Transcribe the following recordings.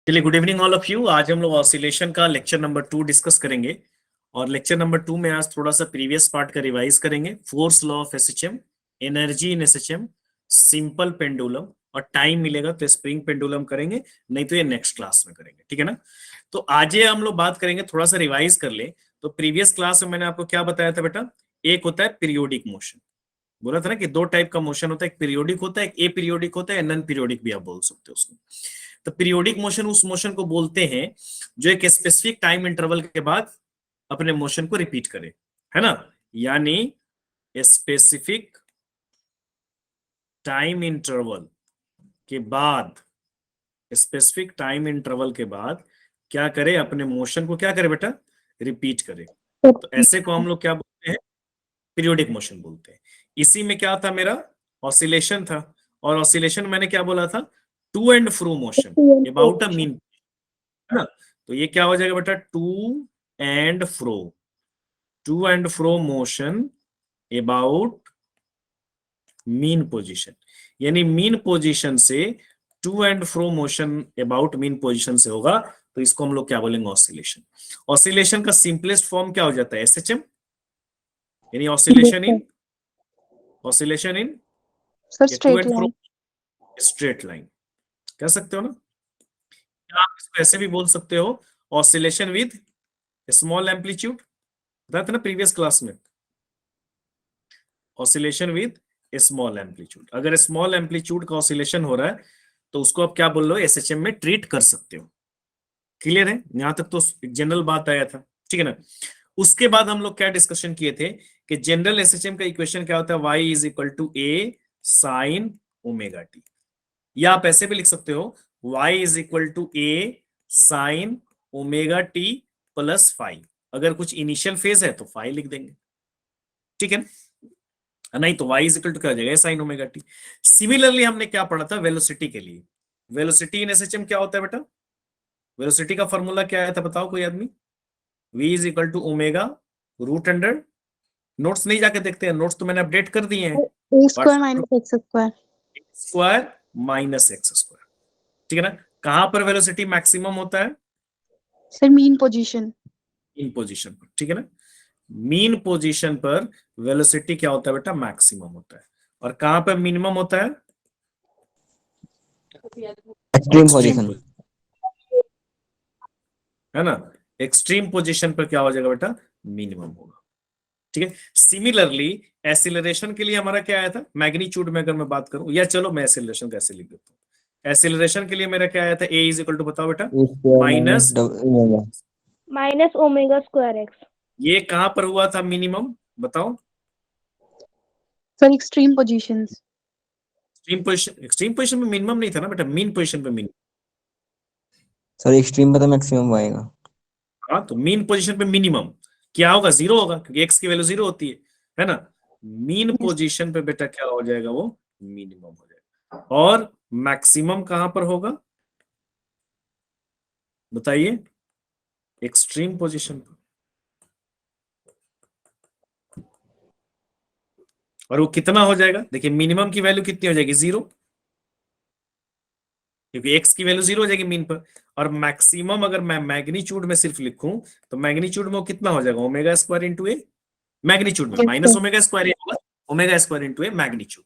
चलिए, good evening all of you. आज हम लोग ऑसिलेशन का लेक्चर नंबर 2 डिस्कस करेंगे। और लेक्चर नंबर 2 में आज थोड़ा सा प्रीवियस पार्ट का रिवाइज करेंगे। Force law of SHM, energy in SHM, simple pendulum, और टाइम मिलेगा तो स्प्रिंग पेंडुलम करेंगे, नहीं तो ये नेक्स्ट क्लास में करेंगे। ठीक है ना। तो आज ये हम लोग बात करेंगे, थोड़ा सा रिवाइज कर ले। तो प्रीवियस क्लास में मैंने आपको क्या बताया था बेटा? एक होता है पीरियोडिक मोशन। बोला था ना कि दो टाइप का मोशन होता है, एक पीरियोडिक होता है, एक ए पीरियोडिक होता है, नॉन पीरियोडिक भी आप बोल सकते हो उसको। तो पीरियोडिक मोशन उस मोशन को बोलते हैं जो एक स्पेसिफिक टाइम इंटरवल के बाद अपने मोशन को रिपीट करे, है ना। यानी स्पेसिफिक टाइम इंटरवल के बाद, स्पेसिफिक टाइम इंटरवल के बाद क्या करे? अपने मोशन को क्या करे बेटा? रिपीट करे। तो ऐसे को हम लोग क्या बोलते हैं? पीरियोडिक मोशन बोलते हैं। इसी में क्या था मेरा? ऑसिलेशन था। और ऑसिलेशन मैंने क्या बोला था? To and fro motion about a mean, है ना। तो ये क्या हो जाएगा बेटा? And fro to and fro motion about mean position. यानी मीन पोजीशन से to and fro motion about mean position से होगा, तो इसको हम लोग क्या बोलेंगे? ऑसिलेशन। ऑसिलेशन का सिंपलेस्ट फॉर्म क्या हो जाता है? एसएचएम, यानी oscillation in sir to straight and fro line. Straight line कह सकते हो ना। आप इसको ऐसे भी बोल सकते हो, ऑसिलेशन विद स्मॉल एम्पलीट्यूड। बताया था ना प्रीवियस क्लास में, ऑसिलेशन विद स्मॉल एम्पलीट्यूड। अगर स्मॉल एम्पलीट्यूड का ऑसिलेशन हो रहा है तो उसको आप क्या बोल रहे हो? एसएचएम में ट्रीट कर सकते हो। क्लियर है? यहां तक तो जनरल बात आया था, ठीक है ना। उसके बाद हम लोग क्या डिस्कशन किए थे कि जनरल एसएचएम का इक्वेशन क्या होता है? y is equal to A sine omega t. या आप ऐसे भी लिख सकते हो, y is equal to A sine omega t plus five. अगर कुछ इनिशियल फेज है तो फाइव लिख देंगे, ठीक है। नहीं तो y इज इक्वल टू क्या हो जाएगा? Sign omega T. सिमिलरली हमने क्या पढ़ा था वेलोसिटी के लिए? वेलोसिटी इन एसएचएम क्या होता है बेटा? वेलोसिटी का फॉर्मूला क्या आया था बताओ कोई आदमी? v is equal to omega root under, notes नहीं जाके देखते हैं, नोट्स तो मैंने अपडेट कर दिए हैं। A square minus x square. Square minus x square, ठीक है ना। कहां पर वेलोसिटी मैक्सिमम होता है? Sir mean position. Mean position पर, ठीक है ना। मीन पोजीशन पर वेलोसिटी क्या होता है बेटा? मैक्सिमम होता है। और कहां पर मिनिमम होता है? एक्सट्रीम पोजीशन, है ना। एक्सट्रीम पोजीशन पर क्या हो जाएगा बेटा? मिनिमम होगा, ठीक है। सिमिलरली एसिलरेशन के लिए हमारा क्या आया था? मैग्नीट्यूड में अगर मैं बात करूं, या चलो मैं एसिलरेशन कैसे लिख देता हूं। एसिलरेशन के लिए मेरा क्या आया था? ए इज इक्वल टू, बताओ बेटा, minus minus omega square x. ये कहां पर हुआ था मिनिमम? बताओ। Sir extreme positions. Extreme position में मिनिमम नहीं था ना बेटा, मीन पोजीशन पे मिनिमम। सर एक्सट्रीम पे तो मैक्सिमम आएगा। हाँ, तो मीन पोजीशन पे मिनिमम क्या होगा? जीरो होगा, क्योंकि एक्स की वैल्यू जीरो होती है ना। मीन पोजीशन पे बेटा क्या हो जाएगा? वो मिनिमम हो जाएगा। और मैक्सिमम कहां पर होगा बताइए? एक्सट्रीम पोजीशन पर। और वो कितना हो जाएगा? देखिए मिनिमम की वैल्यू कितनी हो जाएगी? जीरो, क्योंकि एक्स की वैल्यू जीरो हो जाएगी मीन पर। और मैक्सिमम अगर मैं मैग्नीट्यूड में सिर्फ लिखूं तो मैग्नीट्यूड में वो कितना हो जाएगा? ओमेगा स्क्वायर इंटू ए। मैग्नीट्यूड में माइनस ओमेगा स्क्वायर होगा, ओमेगा स्क्वायर इंटू ए मैग्नीट्यूड।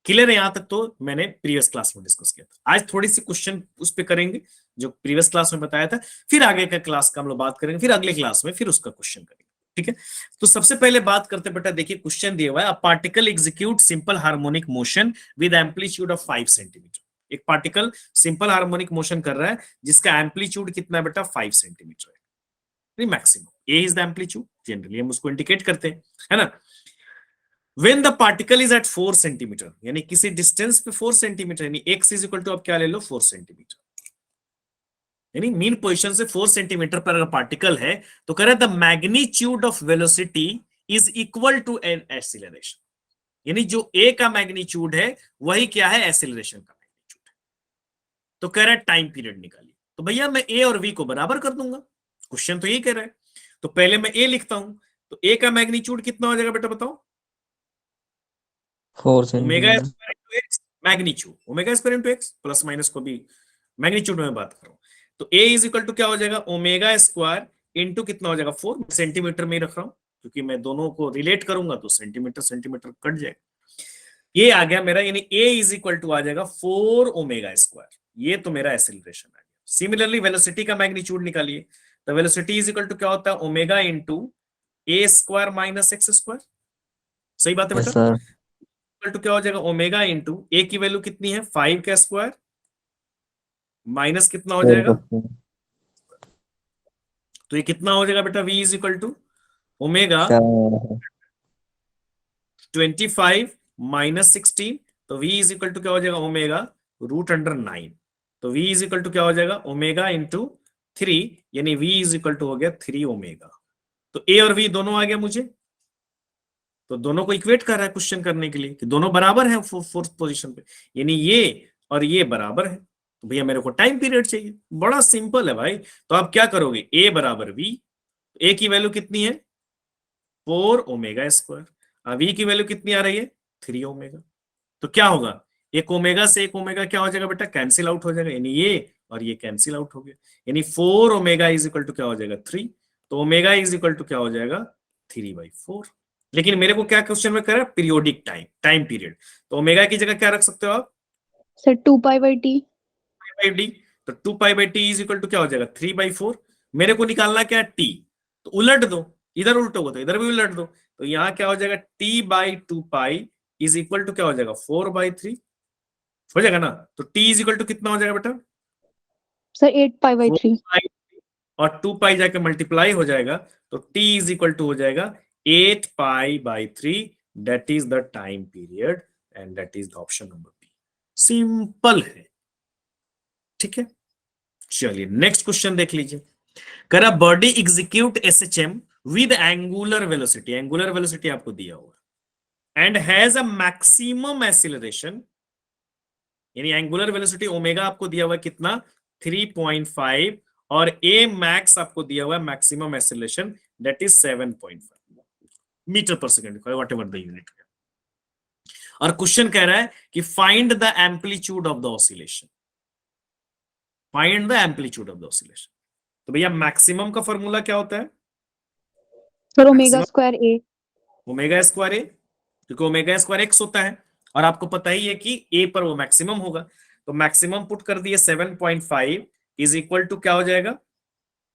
क्लियर है? यहां तक तो मैंने प्रीवियस क्लास में डिस्कस किया था। आज थोड़ी सी क्वेश्चन उस पर करेंगे जो प्रीवियस क्लास में बताया था, फिर आगे का क्लास का हम लोग बात करेंगे, फिर अगले क्लास में फिर उसका क्वेश्चन करेंगे, ठीक है। तो सबसे पहले बात करते बेटा, देखिए क्वेश्चन दिया हुआ है, a particle execute simple harmonic motion with amplitude of 5 centimetre. एक पार्टिकल सिंपल हार्मोनिक मोशन कर रहा है जिसका एम्पलीट्यूड कितना है बेटा? 5 सेंटीमीटर है, maximum. A is the amplitude, generally हम उसको इंडिकेट करते हैं, है ना। When the particle is at 4 centimetre, यानी किसी डिस्टेंस पे 4 सेंटीमीटर, यानी x इज इक्वल टू, आप क्या ले लो? 4 सेंटीमीटर। यानी मीन पोजीशन से 4 सेंटीमीटर पर अगर पार्टिकल है तो कह रहा है the magnitude of velocity is equal to an acceleration. यानी जो a का मैग्नीट्यूड है वही क्या है? एक्सीलरेशन का मैग्नीट्यूड है। तो कह रहा है टाइम पीरियड निकालिए। तो भैया मैं a और v को बराबर कर दूंगा, क्वेश्चन तो यही कह रहा है। तो पहले मैं a लिखता हूं, तो a का मैग्नीट्यूड कितना हो जाएगा बेटा? बताओ। 4 omega centimetre. Square into x magnitude, omega square into x, plus minus को भी मैग्नीट्यूड में बात करूं तो a इज इक्वल टू क्या हो जाएगा, ओमेगा स्क्वायर इंटू कितना हो जाएगा 4, सेंटीमीटर में ही रख रहा हूं क्योंकि मैं दोनों को रिलेट करूंगा तो सेंटीमीटर सेंटीमीटर कट जाएगा। ये आ गया मेरा, यानी a इज इक्वल टू आ जाएगा 4 ओमेगा स्क्वायर। ये तो मेरा एक्सेलरेशन आ गया। सिमिलरली वेलोसिटी का मैग्नीट्यूड निकालिए, तो वेलोसिटी इज इक्वल टू क्या होता है, omega into A square minus x square. सही बात है यस बेटा, सर। इक्वल टू क्या हो जाएगा, ओमेगा इंटू ए की वैल्यू कितनी है 5 का स्क्वायर माइनस कितना हो जाएगा, तो ये कितना हो जाएगा बेटा, v is equal to omega 25 minus 16, तो v इज इक्वल टू क्या हो जाएगा, ओमेगा रूट अंडर 9, तो v इज इक्वल टू क्या हो जाएगा, ओमेगा इंटू 3, यानी v इज इक्वल टू हो गया 3 ओमेगा। तो a और v दोनों आ गया मुझे, तो दोनों को इक्वेट कर रहा है क्वेश्चन करने के लिए कि दोनों बराबर है फोर्थ पोजीशन पे, यानी ये और ये बराबर है। तो भैया मेरे को टाइम पीरियड चाहिए, बड़ा सिंपल है भाई। तो आप क्या करोगे, a बराबर v, a की वैल्यू कितनी है 4 ओमेगा स्क्वायर, v की वैल्यू कितनी आ रही है 3 ओमेगा। तो क्या होगा, एक ओमेगा से एक ओमेगा क्या हो जाएगा बेटा, कैंसिल आउट हो जाएगा, यानी ये और ये कैंसिल आउट हो गया, यानी 4 ओमेगा इज इक्वल टू क्या हो जाएगा 3, तो ओमेगा इज इक्वल टू क्या हो जाएगा 3/4। लेकिन मेरे को क्या क्वेश्चन में करा, पीरियोडिक टाइम पीरियड, तो ओमेगा की जगह क्या रख सकते हो आप, सर 2π/t। डी, तो 2π/t इज इक्वल टू क्या हो जाएगा 3/4। मेरे को निकालना क्या t, तो उलट दो, इधर उल्टोगे तो इधर भी उलट दो, तो यहाँ क्या हो जाएगा t/2π इज इक्वल टू क्या हो जाएगा 4/3 हो जाएगा ना। तो t इज इक्वल टू कितना हो जाएगा बेटा, सर 8π/3। 4π और 2π जाके मल्टीप्लाई हो जाएगा, तो t इज इक्वल टू हो जाएगा 8π/3, that is the time period and that is the option number B. Simple है, ठीक है। चलिए नेक्स्ट क्वेश्चन देख लीजिए, करा body execute SHM with angular velocity, angular velocity आपको दिया हुआ and has a maximum acceleration, यानी एंगुलर वेलोसिटी ओमेगा आपको दिया हुआ है कितना 3.5 और ए मैक्स आपको दिया हुआ है maximum acceleration that is 7.5 metre per second, whatever the unit. और क्वेश्चन कह रहा है कि find the amplitude of the oscillation, find the amplitude of the oscillation. तो भैया मैक्सिमम का फॉर्मूला क्या होता है, sir omega square a। Omega square A, क्योंकि ओमेगा स्क्वायर एक्स होता है और आपको पता ही है कि ए पर वो मैक्सिमम होगा, तो मैक्सिमम पुट कर दिए 7.5 इज इक्वल टू क्या हो जाएगा,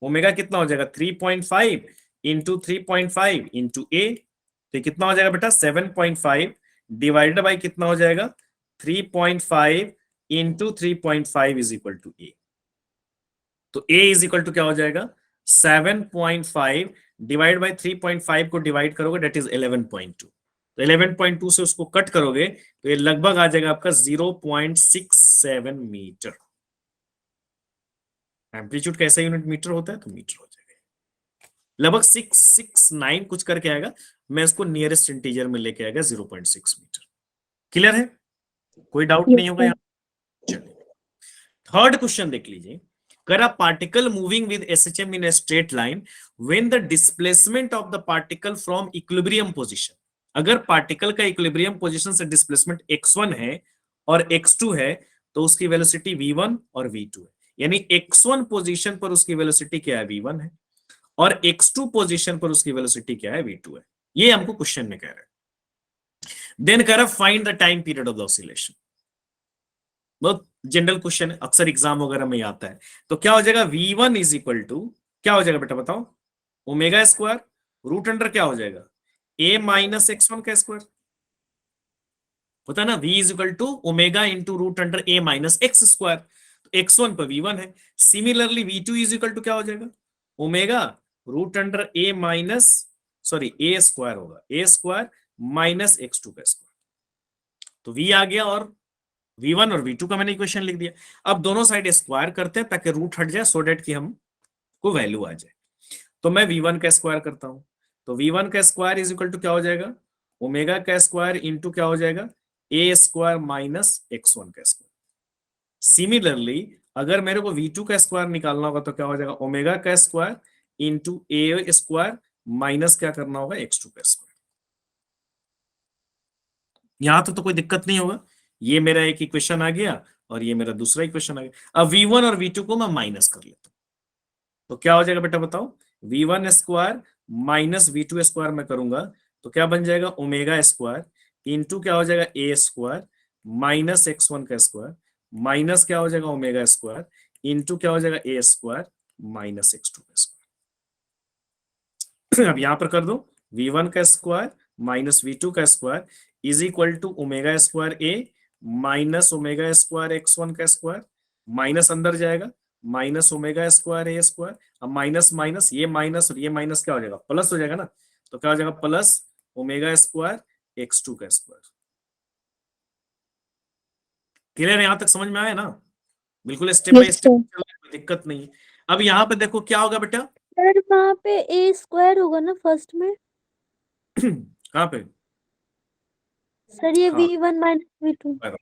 ओमेगा कितना हो जाएगा 3.5 इंटू 3.5 इंटू ए, तो कितना हो जाएगा बेटा 7.5 डिवाइडेड बाई कितना हो जाएगा 3.5 इंटू 3.5 इज इक्वल टू ए, तो ए इज इक्वल टू क्या हो जाएगा 7.5 डिवाइड बाई 3.5 को डिवाइड करोगे दैट इज 11.2, तो 11.2 से उसको कट करोगे तो ये लगभग आ जाएगा आपका 0.67 मीटर। एम्पलीट्यूड कैसा यूनिट मीटर होता है, तो मीटर हो जाएगा, लगभग 669 कुछ करके आएगा, मैं इसको नियरेस्ट इंटीजर में लेके आएगा 0.6 मीटर। क्लियर है, कोई डाउट नहीं होगा यहाँ। चलिए थर्ड क्वेश्चन देख लीजिए, कर a particle moving with SHM in a straight line when the displacement of the particle from equilibrium position, अगर पार्टिकल का इक्विलिब्रियम पोजीशन से डिस्प्लेसमेंट x1 है और x2 है तो उसकी वेलोसिटी v1 और v2 है, यानी x1 पोजीशन पर उसकी वेलोसिटी क्या है v1 है और x2 पोजीशन पर उसकी वेलोसिटी क्या है v2 है, ये हमको क्वेश्चन में कह रहा है। देन कर find the time period of the oscillation, बहुत जनरल क्वेश्चन है, अक्सर एग्जाम वगैरह में आता है। तो क्या हो जाएगा v1 इज इक्वल टू क्या हो जाएगा बेटा बताओ, ओमेगा स्क्वायर रूट अंडर क्या हो जाएगा a माइनस x1 का स्क्वायर होता है ना, v is equal to omega into root under a minus x square, तो x1 पर v1 है। Similarly v2 is equal to क्या हो जाएगा omega root under a minus sorry a square होगा, a स्क्वायर माइनस x2 का square, तो v आ गया और v1 और v2 का मैंने इक्वेशन लिख दिया। अब दोनों साइड स्क्वायर करते हैं ताकि रूट हट जाए सो डेट कि हम को वैल्यू आ जाए, तो मैं v1 का स्क्वायर करता हूं, तो v1 का स्क्वायर इज इक्वल टू क्या हो जाएगा ओमेगा का स्क्वायर इंटू क्या हो जाएगा a स्क्वायर माइनस x1 का स्क्वायर। सिमिलरली अगर मेरे को v2 का स्क्वायर निकालना होगा तो क्या हो जाएगा ओमेगा का square into a square minus क्या करना होगा x2 का स्क्वायर। यहां तो कोई दिक्कत नहीं होगा, ये मेरा एक इक्वेशन आ गया और ये मेरा दूसरा इक्वेशन आ गया। अब v1 और v2 को मैं माइनस कर लेता हूं, तो क्या हो जाएगा बेटा बताओ, v1 square minus v2 square में करूंगा तो क्या बन जाएगा, ओमेगा स्क्वायर इंटू क्या हो जाएगा a स्क्वायर माइनस x1 का स्क्वायर माइनस क्या हो जाएगा ओमेगा स्क्वायर इंटू क्या हो जाएगा a स्क्वायर माइनस x2 का स्क्वायर। अब यहां पर कर दो, v1 का स्क्वायर माइनस v2 का square is equal to omega square a minus omega square x1 का स्क्वायर, माइनस अंदर जाएगा minus omega square a square, अब माइनस माइनस ये माइनस और ये माइनस क्या हो जाएगा, प्लस हो जाएगा ना, तो क्या हो जाएगा प्लस ओमेगा स्क्वायर x2 का स्क्वायर। क्लियर है, यहां तक समझ में आया ना, बिल्कुल step by Yes, step, sir. कोई दिक्कत नहीं है। अब यहाँ पे देखो क्या होगा बेटा, सर वहाँ पे ए स्क्वायर होगा ना फर्स्ट में, कहाँ पे, सर ये हाँ v1 minus v2।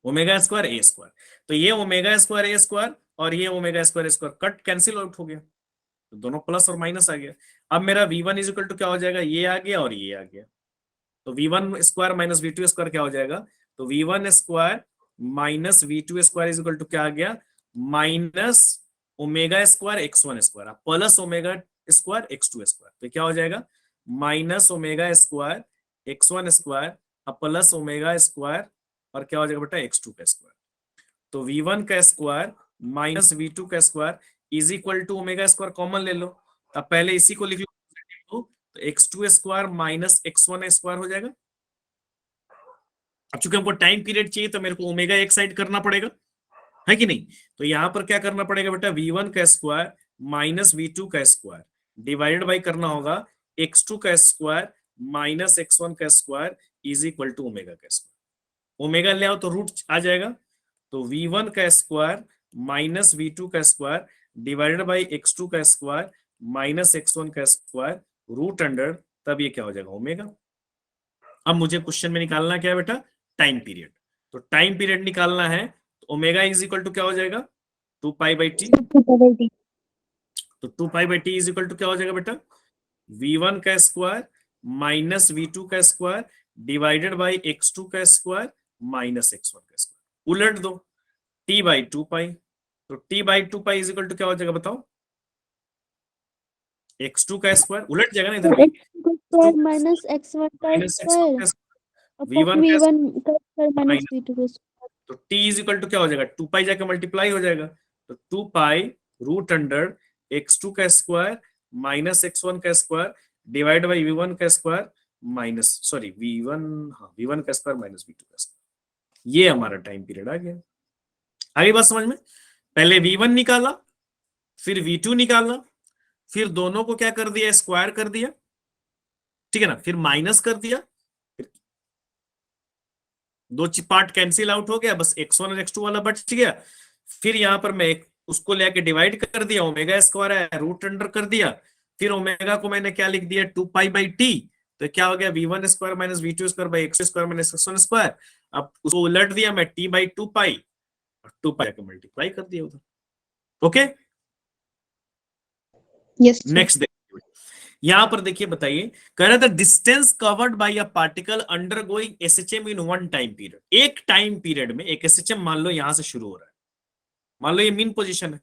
Omega square A square, तो ये ओमेगा स्क्वायर ए स्क्वायर और ये omega square square cut cancel out हो गया, तो दोनों प्लस और माइनस आ गया। अब मेरा v1 इज इक्वल टू क्या हो जाएगा, ये आ गया और ये आ गया, तो v1 square minus v2 square क्या हो जाएगा, तो v1 square minus v2 square is equal to क्या आ गया, minus omega square x1 square plus omega square x2 square, तो क्या हो जाएगा minus omega square x1 square plus omega square और क्या हो जाएगा बेटा x2 का स्क्वायर, तो v1 का स्क्वायर माइनस v2 का square is equal to omega square common ले लो, अब पहले इसी को लिख लो, तो x2 square minus x1 square हो जाएगा। अब चूंकि हमको टाइम पीरियड चाहिए तो मेरे को ओमेगा एक साइड करना पड़ेगा, है कि नहीं, तो यहां पर क्या करना पड़ेगा बेटा, v1 का स्क्वायर माइनस v2 का स्क्वायर डिवाइडेड बाई करना होगा x2 का स्क्वायर माइनस x1 का square is equal to omega का स्क्वायर, ओमेगा ले आओ तो रूट आ जाएगा, तो v1 का स्क्वायर माइनस v2 का स्क्वायर डिवाइडेड बाई x2 का स्क्वायर माइनस x1 का स्क्वायर रूट अंडर, तब ये क्या हो जाएगा ओमेगा। अब मुझे क्वेश्चन में निकालना क्या है बेटा, टाइम पीरियड, तो टाइम पीरियड निकालना है तो ओमेगा इज इक्वल टू क्या हो जाएगा 2 पाई बाई टी, तो 2 pi by t is equal to क्या हो जाएगा बेटा, v1 का स्क्वायर माइनस v2 का स्क्वायर डिवाइडेड बाई x2 का स्क्वायर माइनस x1 का स्क्वायर, उलट दो t बाई 2 पाई, तो t by 2 pi is equal to क्या हो जाएगा बताओ, x2 का स्क्वायर उलट जाएगा ना इधर, स्क्वायर माइनस x1 का माइनस स्क्वायर x1 v1 का स्क्वायर माइनस v2 का स्क्वायर, तो t इज इक्वल टू क्या हो जाएगा 2 पाई जाके मल्टीप्लाई हो जाएगा, तो 2 पाई रूट अंडर x2 का स्क्वायर माइनस x1 का स्क्वायर डिवाइड बाई v1 का स्क्वायर माइनस सॉरी v1 हाँ v1 का स्क्वायर माइनस v2 का स्क्वायर, ये हमारा टाइम पीरियड आ गया। आगे बात समझ में, पहले v1 निकाला फिर v2 निकाला फिर दोनों को क्या कर दिया स्क्वायर कर दिया, ठीक है ना, फिर माइनस कर दिया, दो पार्ट कैंसिल आउट हो गया, बस x1 और x2 वाला बच गया, फिर यहां पर मैं उसको लेके डिवाइड कर दिया, ओमेगा स्क्वायर है रूट अंडर कर दिया, फिर ओमेगा को मैंने क्या लिख दिया 2 पाई बाई टी, तो क्या हो गया v1 square minus v2 square by x square minus x1 square, अब उसको उलट दिया मैं t बाई 2 पाई और 2 पाई को मल्टीप्लाई कर दिया उधर, ओके। Yes, sir. नेक्स्ट देखिए, यहां पर देखिए बताइए, कह रहा था distance covered by a particle undergoing SHM in one time period, एक टाइम पीरियड में एक एसएचएम मान लो यहां से शुरू हो रहा है, मान लो ये मीन पोजीशन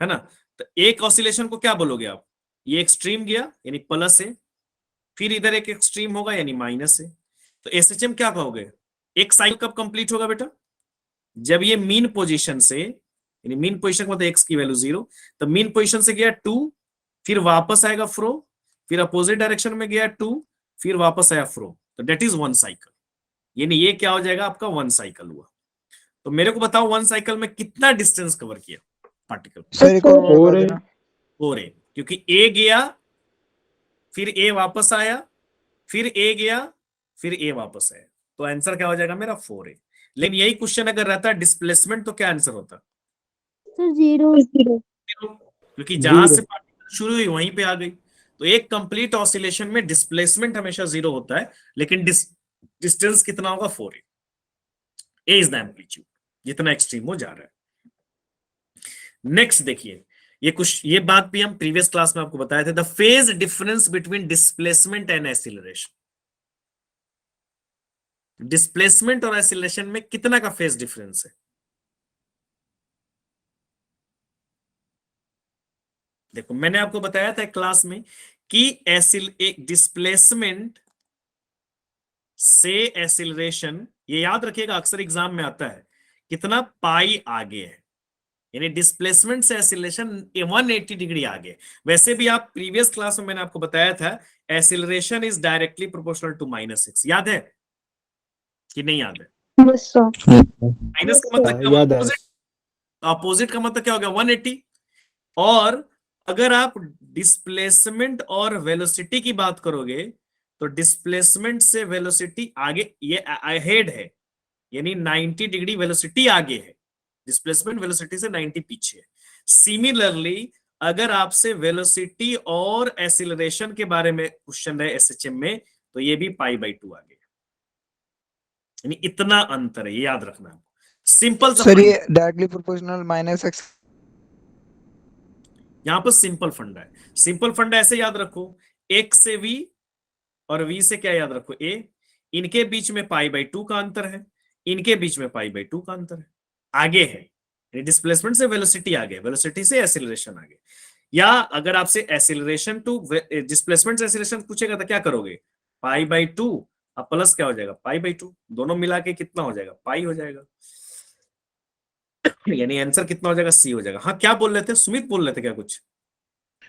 है ना, तो एक ऑसिलेशन को क्या बोलोगे आप, ये एक्सट्रीम गया यानी प्लस है, फिर इधर एक एक्सट्रीम होगा यानी माइनस है, तो एसएचएम क्या कहोगे, एक साइकिल कब कंप्लीट होगा बेटा, जब ये मीन पोजीशन से, यानी मीन पोजीशन मतलब एक्स की वैल्यू 0, तो मीन पोजीशन से गया 2, फिर वापस आएगा फ्रो, फिर अपोजिट डायरेक्शन में गया 2, फिर वापस आया फ्रो, तो डेट इज 1 साइकिल, यानी ये क्या हो जाएगा आपका 1 साइकिल हुआ। तो मेरे को बताओ 1 साइकिल में कितना डिस्टेंस कवर किया पार्टिकल, सर एक और है 4 है, क्योंकि ए गया फिर ए वापस आया फिर ए गया फिर ए वापस आया, तो आंसर क्या हो जाएगा मेरा 4 है। लेकिन यही क्वेश्चन अगर रहता डिस्प्लेसमेंट तो क्या आंसर होता, सर 0 क्योंकि जहां से पार्टिकल शुरू हुई वहीं पे आ गई, तो एक कंप्लीट ऑसिलेशन में डिस्प्लेसमेंट हमेशा 0 होता है, लेकिन डिस्टेंस कितना होगा 4 है, ए इज द एम्पलीट्यूड, जितना एक्सट्रीम हो जा रहा है। नेक्स्ट देखिए, ये बात भी हम प्रीवियस क्लास में आपको बताए थे, the phase difference between displacement and acceleration, displacement और एक्सीलरेशन में कितना का फेज डिफरेंस है? देखो मैंने आपको बताया था क्लास में कि एक डिस्प्लेसमेंट से एक्सीलरेशन, ये याद रखिएगा अक्सर एग्जाम में आता है, कितना पाई आगे है, यानी डिस्प्लेसमेंट से एक्सीलरेशन 180 डिग्री आगे। वैसे भी आप प्रीवियस क्लास में मैंने आपको बताया था acceleration is directly proportional to -6, याद है कि नहीं याद है? Yes sir. माइनस का मतलब क्या? याद है। अपोजिट का मतलब क्या हो गया? 180। और अगर आप डिस्प्लेसमेंट और वेलोसिटी की बात करोगे तो डिस्प्लेसमेंट से वेलोसिटी आगे, ये अहेड है, यानी 90 डिग्री वेलोसिटी आगे है, डिस्प्लेसमेंट वेलोसिटी से 90 पीछे है। सिमिलरली अगर आपसे वेलोसिटी और एक्सीलरेशन के बारे में क्वेश्चन है एसएचएम में, तो ये भी π/2 आगे है, यानी इतना अंतर है, ये याद रखना है। सिंपल सा सर फंडा, ये डायरेक्टली प्रोपोर्शनल -x। यहां पर सिंपल फंडा है। सिंपल फंडा ऐसे याद रखो, x से v और v से क्या याद रखो? a। इनके बीच में π/2 का अंतर है, इनके बीच में π/2 का अंतर है, आगे है, डिस्प्लेसमेंट से वेलोसिटी आगे, वेलोसिटी से एक्सीलरेशन आगे। या अगर आपसे एक्सीलरेशन टू डिस्प्लेसमेंट से एक्सीलरेशन पूछेगा तो क्या करोगे? π/2 अब प्लस क्या हो जाएगा? π/2, दोनों मिला के कितना हो जाएगा? पाई हो जाएगा, यानी आंसर कितना हो जाएगा? सी हो जाएगा। हाँ क्या बोल रहे थे सुमित, बोल रहे थे क्या कुछ?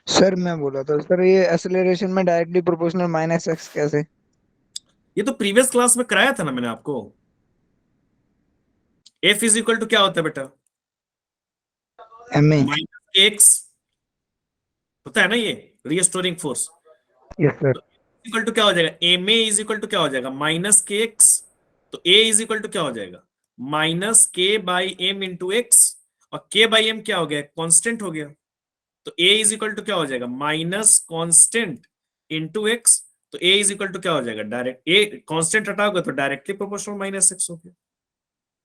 सर मैं बोला था सर ये एक्सेलरेशन में डायरेक्टली प्रोपोर्शनल -x कैसे? ये तो प्रीवियस क्लास में कराया था ना मैंने आपको। F इज इक्वल टू क्या होता है बेटा? ma। -x होता है ना, ये restoring force. Yes sir. Equal to क्या हो जाएगा? ma इज इक्वल टू क्या हो जाएगा? -kx। तो a इज इक्वल टू क्या हो जाएगा? -k/m इंटू x, और k/m क्या हो गया? कांस्टेंट हो गया। तो a इज इक्वल टू क्या हो जाएगा? Minus constant into x। तो a इज इक्वल टू क्या हो जाएगा? डायरेक्ट a कांस्टेंट हटाओगे तो डायरेक्टली प्रोपोर्शनल -6 हो गया।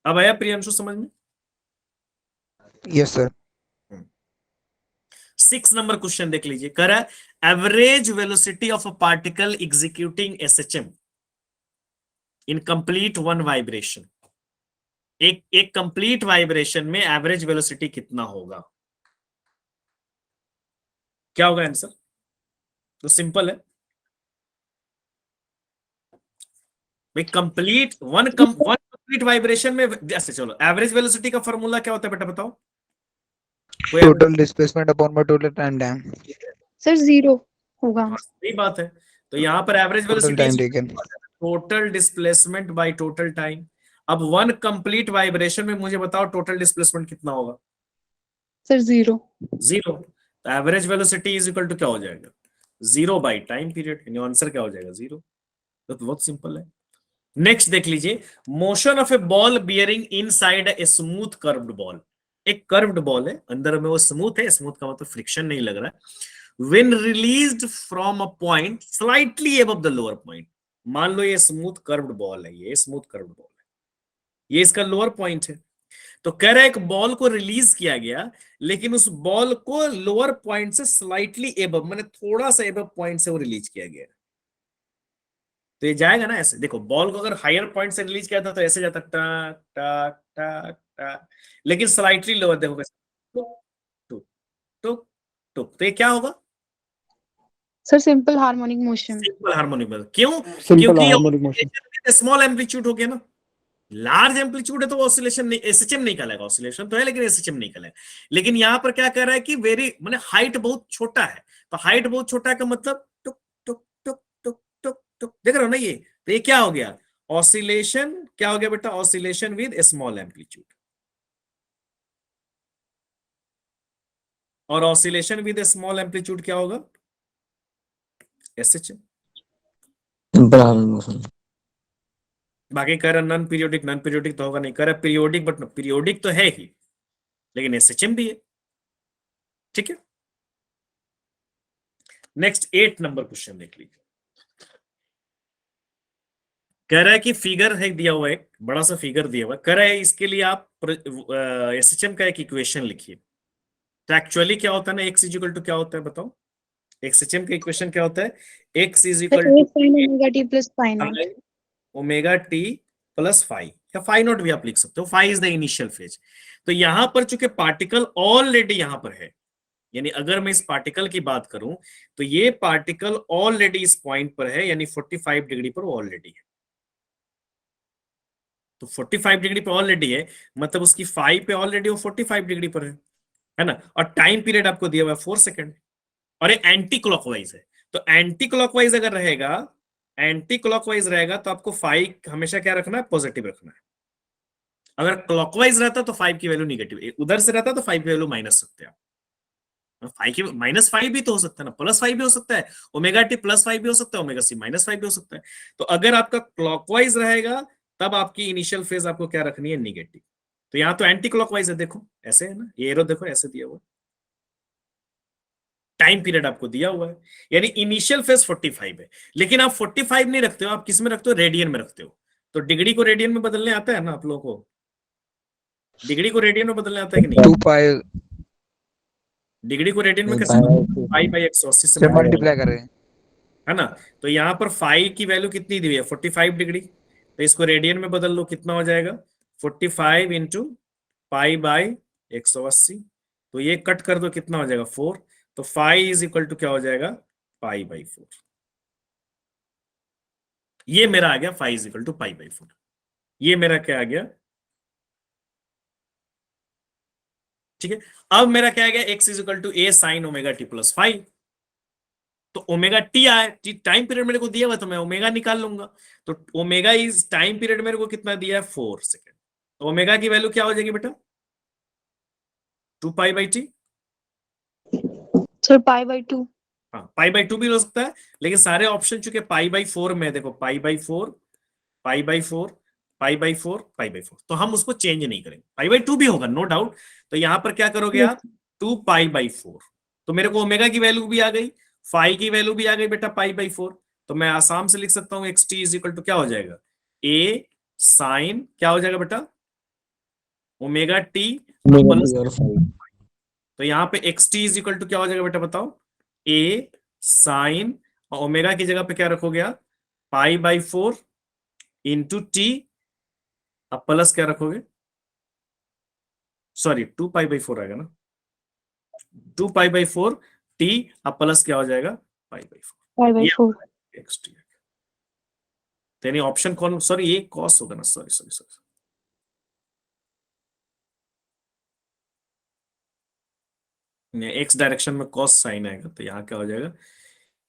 अब आया प्रियांशु समझ में? Yes sir. 6 नंबर क्वेश्चन देख लीजिए, कह रहा है average velocity of a particle executing SHM in complete one vibration. एक कंप्लीट वाइब्रेशन में एवरेज वेलोसिटी कितना होगा? क्या होगा आंसर? तो सिंपल है भाई, वन कंप्लीट वाइब्रेशन में ऐसे। चलो एवरेज वेलोसिटी का फॉर्मूला क्या होता है बेटा बताओ? Total displacement upon by total time time. Sir 0 होगा। हाँ, सही बात है। तो यहां पर average total time velocity taken. Total displacement by total time. अब वन कंप्लीट वाइब्रेशन में मुझे बताओ टोटल डिस्प्लेसमेंट कितना होगा? सर 0। 0। तो average velocity is equal to क्या हो जाएगा? 0 बाई टाइम पीरियड, यानी आंसर क्या हो जाएगा? 0। तो बहुत सिंपल है। नेक्स्ट देख लीजिए, motion of A ball bearing inside a smooth curved ball. एक कर्व्ड बॉल है, अंदर में वो स्मूथ है, स्मूथ का मतलब फ्रिक्शन नहीं लग रहा है। When released from a point slightly above the lower point. मान लो ये स्मूथ कर्व्ड बॉल है, ये स्मूथ कर्व्ड बॉल है, ये इसका लोअर पॉइंट है। तो कह रहा है एक बॉल को रिलीज किया गया, लेकिन उस बॉल को लोअर पॉइंट से स्लाइटली एबव, माने थोड़ा सा एबव पॉइंट से वो रिलीज किया गया। तो ये जाएगा ना ऐसे। देखो बॉल को अगर हायर पॉइंट से रिलीज किया था तो ऐसे जाता टक टक टक टक, लेकिन स्लाइटली लोअर देखो टुक टुक टुक टुक। तो ये क्या होगा? Sir simple harmonic motion. Simple harmonic motion. क्यों? Simple harmonic motion. क्योंकि स्मॉल एम्पलीट्यूड हो गया ना, लार्ज एम्पलीट्यूड है तो ऑसिलेशन नहीं, एसएचएम नहीं कहलाएगा। ऑसिलेशन तो है लेकिन एसएचएम नहीं कहलाएगा। लेकिन यहां पर क्या कह रहा है कि वेरी माने हाइट बहुत छोटा है। तो हाइट बहुत छोटा का मतलब टुक टुक टुक टुक टुक टुक, देख रहे हो ना ये? तो ये क्या हो गया? ऑसिलेशन क्या हो गया बेटा? Oscillation with small amplitude. और ऑसिलेशन विद स्मॉल एम्पलीट्यूड क्या होगा? एसएचएम। Simple harmonic motion. बाकी कह रहा नॉन पीरियोडिक, नॉन पीरियोडिक तो होगा नहीं, कह रहा पीरियोडिक, बट पीरियोडिक तो है ही लेकिन एसएचएम भी है। ठीक है, नेक्स्ट 8 नंबर क्वेश्चन देख लीजिए। कह रहा है कि फिगर है दिया हुआ, एक बड़ा सा फिगर दिया हुआ, कह रहा है इसके लिए आप एसएचएम का एक इक्वेशन लिखिए। तो एक्चुअली क्या होता है ना, एक्स इज इक्वल टू क्या होता है बताओ? एसएचएम का इक्वेशन क्या होता है? X is equal to sin omega t plus sin not omega t plus five, या फाइव नॉट भी आप लिख सकते हो, five is the initial phase. तो यहां पर चूंकि पार्टिकल ऑलरेडी यहां पर है, यानी अगर मैं इस पार्टिकल की बात करूं तो ये पार्टिकल ऑलरेडी इस पॉइंट पर है, यानी 45 डिग्री पर ऑलरेडी है। तो 45 डिग्री पे ऑलरेडी है, मतलब उसकी 5 पे ऑलरेडी वो 45 डिग्री पर है ना। और टाइम पीरियड आपको दिया हुआ है 4 सेकेंड, और ये एंटी क्लॉकवाइज है। तो एंटी क्लॉकवाइज अगर रहेगा, एंटी क्लॉकवाइज रहेगा तो आपको 5 हमेशा क्या रखना है, पॉजिटिव रखना है। अगर क्लॉकवाइज रहता तो 5 की वैल्यू निगेटिव, उधर से रहता तो 5 की वैल्यू माइनस सकते हैं आप। 5 की -5 भी तो हो सकता है ना, +5 भी हो सकता है, ओमेगा टी +5 भी हो सकता है, ओमेगा सी -5 भी हो सकता है। तो अगर आपका क्लॉकवाइज रहेगा तब आपकी इनिशियल फेज आपको क्या रखनी है, निगेटिव। तो यहां तो एंटी क्लॉकवाइज है, देखो ऐसे है ना, ये एरो देखो ऐसे दिया हुआ, टाइम पीरियड आपको दिया हुआ है, यानी इनिशियल फेज 45 है। लेकिन आप 45 नहीं रखते हो, आप किस में रखते हो, रेडियन में रखते हो। तो डिग्री को रेडियन में बदलने आता है ना आप लोगों को, डिग्री को रेडियन में बदलने आता है कि नहीं? 2 पाई डिग्री को रेडियन में नहीं, कैसे बदलते? पाई पाई बाई 180 से से मल्टीप्लाई, मल्टीप्लाई करें। है ना। तो यहाँ पर 5 की वैल्यू कितनी दी हुई है, 45 डिग्री। तो इसको रेडियन में बदल लो, कितना हो जाएगा, 45 इंटू पाई बाई 180। तो ये कट कर दो, कितना हो जाएगा, 4। तो 5 इज इक्वल टू क्या हो जाएगा, पाई बाई 4। ये मेरा आ गया 5 is equal to pi by 4। ये मेरा क्या आ गया, ठीक है। अब मेरा क्या आ गया, x is equal to A sine omega t plus 5। तो ओमेगा टी आया, टाइम पीरियड मेरे को दिया हुआ, तो मैं ओमेगा निकाल लूंगा। तो ओमेगा इज टाइम पीरियड मेरे को कितना दिया है, 4 सेकेंड। तो ओमेगा की वैल्यू क्या हो जाएगी बेटा, 2 पाई बाई टी। सर π/2। हाँ, पाई बाई 2 भी हो सकता है, लेकिन सारे ऑप्शन चुके पाई बाई 4 में, देखो पाई by 4, pi by 4, pi by 4, pi by 4, तो हम उसको चेंज नहीं करेंगे, पाई बाई 2 भी होगा नो डाउट। तो यहां पर क्या करोगे आप, 2 पाई बाई 4। तो मेरे को ओमेगा की वैल्यू भी आ गई, फाई की वैल्यू भी आ गई बेटा, पाई बाई 4। तो मैं आसाम से लिख सकता हूं x t is equal to क्या हो जाएगा, ए साइन क्या हो जाएगा बेटा, ओमेगा टी प्लस। और 5। तो यहाँ पे x t is equal to क्या हो जाएगा बेटा, बताओ, ए साइन, और ओमेगा की जगह पे क्या रखोगे आप, पाई बाई 4 इंटू टी, अब प्लस क्या रखोगे, सॉरी 2 पाई बाई 4 आएगा ना, 2 पाई बाई 4 टी, अब प्लस क्या हो जाएगा, पाई बाई 4। ये π/4। एक्स टी, यानी ऑप्शन कौन, सॉरी ये कॉस होगा ना, sorry sorry sorry, x direction में कॉस साइन आएगा, तो यहां क्या हो जाएगा,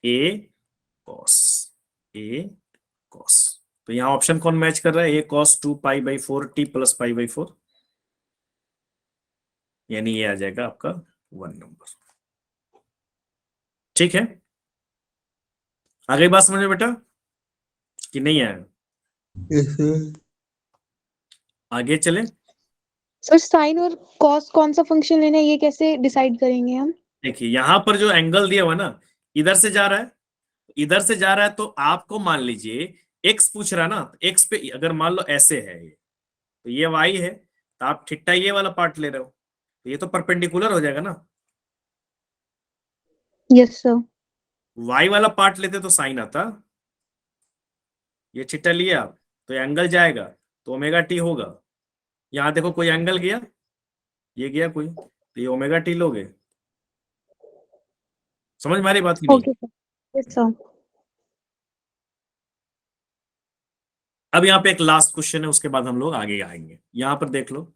ए कॉस, ए कॉस। तो यहां ऑप्शन कौन मैच कर रहा है, A cos 2 pi by 4 T plus pi by 4, यानी ये आ जाएगा आपका 1 नंबर। ठीक है, आ गई बात समझ में बेटा कि नहीं आया, आगे चले। सर साइन और कॉस कौन सा फंक्शन लेना है, ये कैसे डिसाइड करेंगे हम? देखिए यहां पर जो एंगल दिया हुआ ना, इधर से जा रहा है, इधर से जा रहा है, तो आपको मान लीजिए एक्स पूछ रहा ना, एक्स पे अगर मान लो ऐसे है ये, तो ये वाई है, तो आप ठिट्टा ये वाला पार्ट ले रहे हो, तो ये तो परपेंडिकुलर हो जाएगा ना। Yes sir. वाई वाला पार्ट लेते तो साइन आता, ये ठिट्टा लिया तो एंगल जाएगा, तो ओमेगा टी होगा। यहां देखो कोई एंगल गया, ये गया कोई, तो ये ओमेगा टी लोगे। समझ में आ रही बात की नहीं? Okay sir. Yes sir. अब यहाँ पे एक लास्ट क्वेश्चन है, उसके बाद हम लोग आगे आएंगे। यहां पर देख लो,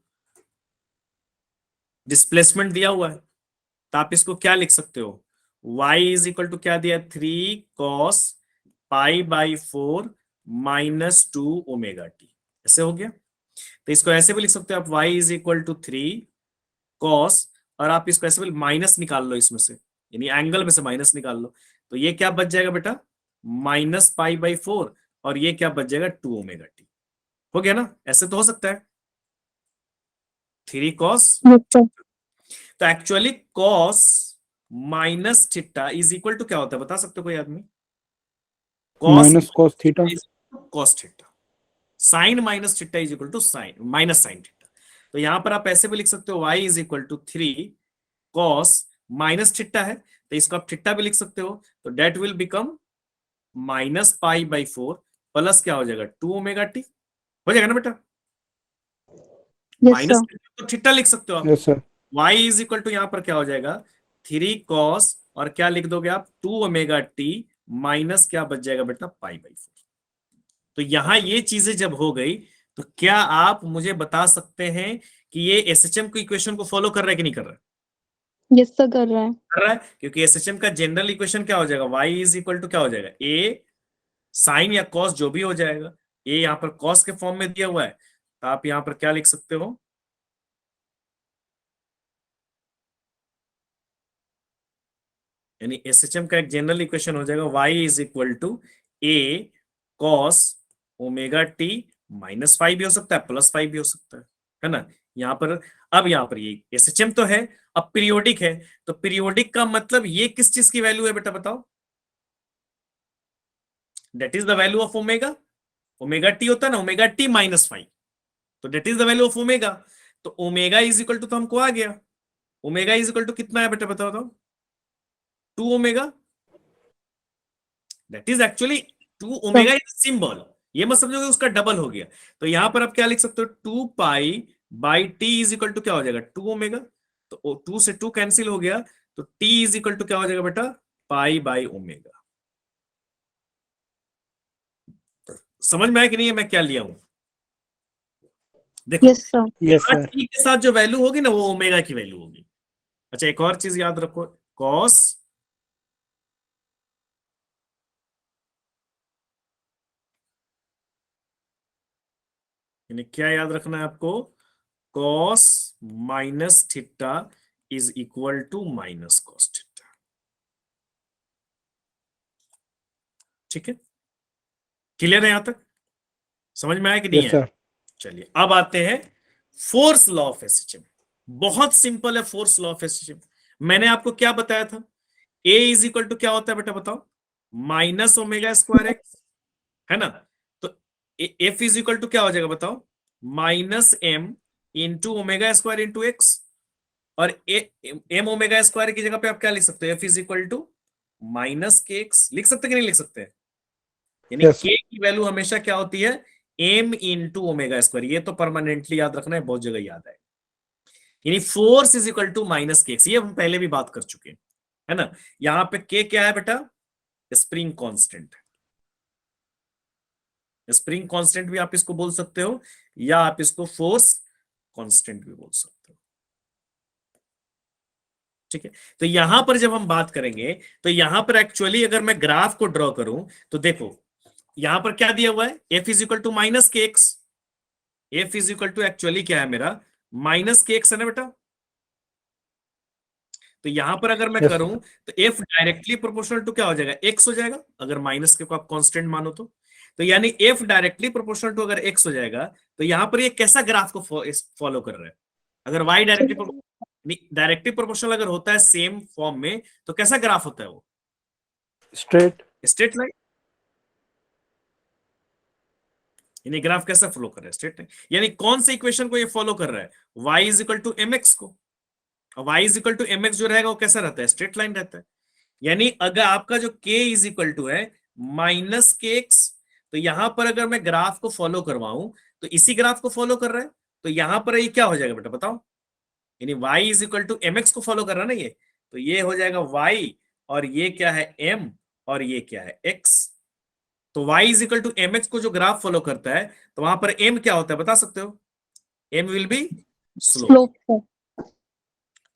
डिस्प्लेसमेंट दिया हुआ है, तो आप इसको क्या लिख सकते हो, y इज इक्वल टू क्या दिया, 3 cos pi by 4 minus 2 omega T, ऐसे हो गया। तो इसको ऐसे भी लिख सकते हो आप, y is equal to 3 cos, और आप इसको ऐसे भी माइनस निकाल लो इसमें से, यानी एंगल में से माइनस निकाल लो, तो ये क्या बच जाएगा बेटा, माइनस पाई बाई 4, और ये क्या बच जाएगा, 2 ओमेगा टी। हो गया ना, ऐसे तो हो सकता है, 3 cos। Yes sir. तो actually cos minus theta is equal to क्या होता है, बता सकते हो कोई आदमी, minus cos theta. cos theta, sine minus theta is equal to sine minus sine theta. तो यहां पर आप ऐसे भी लिख सकते हो, y is equal to 3 cos minus theta है, तो इसको आप थीटा भी लिख सकते हो, तो that will become minus pi by 4 plus क्या हो जाएगा, 2 ओमेगा टी। हो जाएगा ना बेटा? Yes minus sir. तो थीटा लिख सकते हो आप। Yes sir. y is equal to यहाँ पर क्या हो जाएगा 3 cos और क्या लिख दोगे आप 2 ओमेगा टी माइनस क्या बच जाएगा बेटा पाई बाई 4। तो यहां ये चीजें जब हो गई तो क्या आप मुझे बता सकते हैं कि ये एसएचएम की इक्वेशन को फॉलो कर रहा है कि नहीं कर रहा है? यस सर, कर रहा है। कर रहा है, क्योंकि एसएचएम का जनरल इक्वेशन क्या हो जाएगा y इज इक्वल टू क्या हो जाएगा a साइन या कॉस जो भी हो जाएगा। a यहाँ पर कॉस के फॉर्म में दिया हुआ है तो आप यहाँ पर क्या लिख सकते हो यानी एसएचएम का एक जनरल इक्वेशन हो जाएगा y is equal to a cos omega t minus 5 भी हो सकता है प्लस 5 भी हो सकता है ना। यहाँ पर अब यहाँ पर ये एसएचएम तो है, अब पीरियोडिक है, तो पीरियोडिक का मतलब ये किस चीज की वैल्यू है बेटा बताओ? That is the value of omega. Omega T होता है ना, ओमेगा टी माइनस 5, तो that is the value of omega. तो ओमेगा इज इक्वल टू तो हमको आ गया, ओमेगा इज इक्वल टू कितना है बेटा बताओ तो 2 omega. That is actually 2 omega is symbol, ये मत समझो कि उसका डबल हो गया। तो यहां पर आप क्या लिख सकते हो 2 pi by t is equal to क्या हो जाएगा 2 ओमेगा। तो 2 से 2 कैंसिल हो गया, तो टी इज इक्वल टू क्या हो जाएगा बेटा पाई बाई ओमेगा। समझ में आया कि नहीं है मैं क्या लिया हूं? देखो yes sir. Yes sir. T के साथ जो वैल्यू होगी ना वो ओमेगा की वैल्यू होगी। अच्छा एक और चीज याद रखो, कॉस यानी क्या याद रखना है आपको, cos minus theta is equal to minus cos theta. ठीक है, क्लियर है यहां तक? समझ में आया कि नहीं यस है? सर। चलिए अब आते हैं फोर्स लॉ ऑफ एसएचएम। बहुत सिंपल है फोर्स लॉ ऑफ एसएचएम। मैंने आपको क्या बताया था, ए इज इक्वल टू क्या होता है बेटा बताओ माइनस ओमेगा स्क्वायर एक्स, है ना। तो एफ इज इक्वल टू क्या हो जाएगा बताओ minus m into omega square into x. और एम ओमेगा स्क्वायर की जगह पे आप क्या लिख सकते हो f is equal to minus के एक्स, लिख सकते कि नहीं लिख सकते? यानी Yes. के की वैल्यू हमेशा क्या होती है एम इंटू ओमेगा स्क्वायर। ये तो परमानेंटली याद रखना है, बहुत जगह याद है। यानी force is equal to minus के एक्स, ये हम पहले भी बात कर चुके हैं, है ना। यहां पे के क्या है बेटा स्प्रिंग कांस्टेंट। स्प्रिंग कांस्टेंट भी आप इसको बोल सकते हो या आप इसको फोर्स कांस्टेंट भी बोल सकते हो। ठीक है, तो यहां पर जब हम बात करेंगे तो यहां पर एक्चुअली अगर मैं ग्राफ को ड्रॉ करूं तो देखो यहां पर क्या दिया हुआ है F is equal to minus के X. F is equal to actually क्या है मेरा माइनस के एक्स है ना बेटा। तो यहां पर अगर मैं Yes. करूं तो एफ डायरेक्टली प्रोपोर्शनल टू क्या हो जाएगा एक्स हो जाएगा, अगर माइनस के को आप कांस्टेंट मानो तो यानी एफ डायरेक्टली प्रोपोर्शनल टू अगर एक्स हो जाएगा तो यहां पर ये कैसा ग्राफ को फॉलो कर रहा है। अगर वाई डायरेक्टली प्रोपोर्शनल अगर होता है सेम फॉर्म में तो कैसा ग्राफ होता है वो स्ट्रेट। Straight line. यानी ग्राफ कैसा फॉलो कर रहा है स्ट्रेट लाइन। यानी कौन से इक्वेशन को ये फॉलो कर रहा है y is equal to m x को। y is equal to m x जो रहेगा वो कैसा रहता है स्ट्रेट लाइन रहता है। यानी अगर आपका जो k इज इक्वल टू है माइनस के एक्स, तो यहां पर अगर मैं ग्राफ को फॉलो करवाऊं तो इसी ग्राफ को फॉलो कर रहा है, तो यहां पर ये क्या हो जाएगा बेटा बताओ। यानी y is equal to m x को फॉलो कर रहा है ना ये, तो ये हो जाएगा y और ये क्या है m और ये क्या है x। तो y is equal to m x को जो ग्राफ फॉलो करता है तो वहां पर m क्या होता है बता सकते हो? m will be slope. Slope.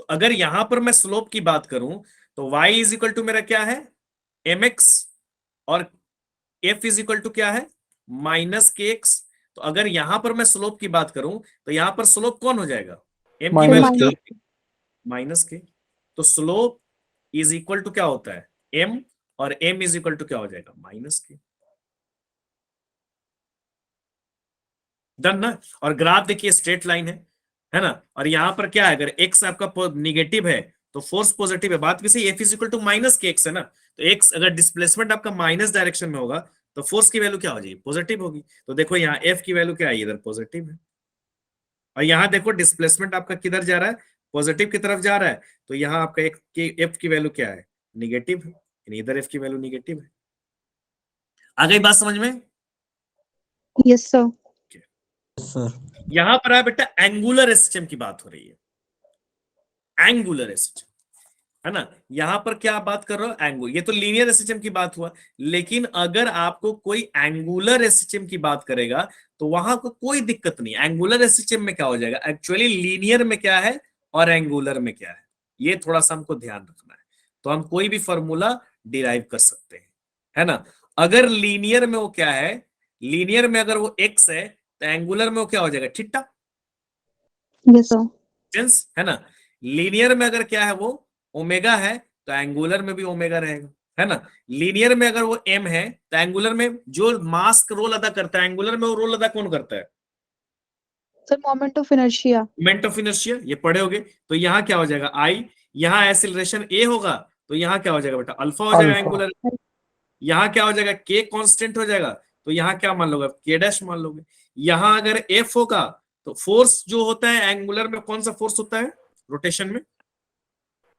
तो अगर यहां पर मैं स्लोप की बात करूं तो y इज इक्वल टू मेरा क्या है mx और f इज इक्वल टू क्या है माइनस के एक्स। तो अगर यहां पर मैं स्लोप की बात करूं तो यहां पर स्लोप कौन हो जाएगा m की माइनस वैल्यू के। माइनस के। तो स्लोप इज इक्वल टू क्या होता है m और m इज इक्वल टू क्या हो जाएगा माइनस के। डन ना। और ग्राफ देखिए स्ट्रेट लाइन है ना। और यहां पर क्या है अगर x आपका निगेटिव है तो फोर्स पॉजिटिव है, बात भी सही। f is equal to minus k x है ना, तो x अगर डिस्प्लेसमेंट आपका माइनस डायरेक्शन में होगा तो फोर्स की वैल्यू क्या हो जाएगी पॉजिटिव होगी। तो देखो यहाँ f की वैल्यू क्या है इधर पॉजिटिव है, और यहाँ देखो डिस्प्लेसमेंट आपका किधर जा रहा है पॉजिटिव की तरफ जा रहा है, तो यहाँ आपका f की वैल्यू क्या है निगेटिव है, यानी इधर f की वैल्यू निगेटिव है। आ गई बात समझ में? Yes sir. सर यहां पर है बेटा एंगुलर एसएचएम की बात हो रही है, एंगुलर एसएचएम, है ना। यहां पर क्या बात कर रहा हूं, एंगुलर, ये तो लीनियर एसएचएम की बात हुआ। लेकिन अगर आपको कोई एंगुलर एसएचएम की बात करेगा तो वहां को कोई दिक्कत नहीं। एंगुलर एसएचएम में क्या हो जाएगा, एक्चुअली लीनियर में क्या है और एंगुलर में क्या है, ये थोड़ा सा हमको ध्यान रखना है। तो हम कोई भी फॉर्मूला डिराइव कर सकते हैं, है ना। अगर लीनियर में वो क्या है, लीनियर में अगर वो एक्स है तो एंगुलर में वो क्या हो जाएगा, थीटा, यस सर। सेंस, है ना। लीनियर में अगर क्या है वो ओमेगा है तो एंगुलर में भी ओमेगा रहेगा, है ना। लीनियर में अगर वो एम है तो एंगुलर में जो मास रोल अदा करता है, एंगुलर में वो रोल अदा कौन करता है, sir moment of inertia. Moment of inertia, ये पढ़े होगे। तो यहाँ क्या हो जाएगा आई, यहाँ एक्सीलरेशन ए होगा तो यहाँ क्या हो जाएगा बेटा, अल्फा हो जाएगा अल्फा। एंगुलर। यहाँ क्या हो जाएगा, के कांस्टेंट हो जाएगा तो यहाँ क्या मान लोगे, के डैश मान लोगे। यहाँ अगर एफ होगा तो फोर्स जो होता है एंगुलर में, कौन सा फोर्स होता है रोटेशन में,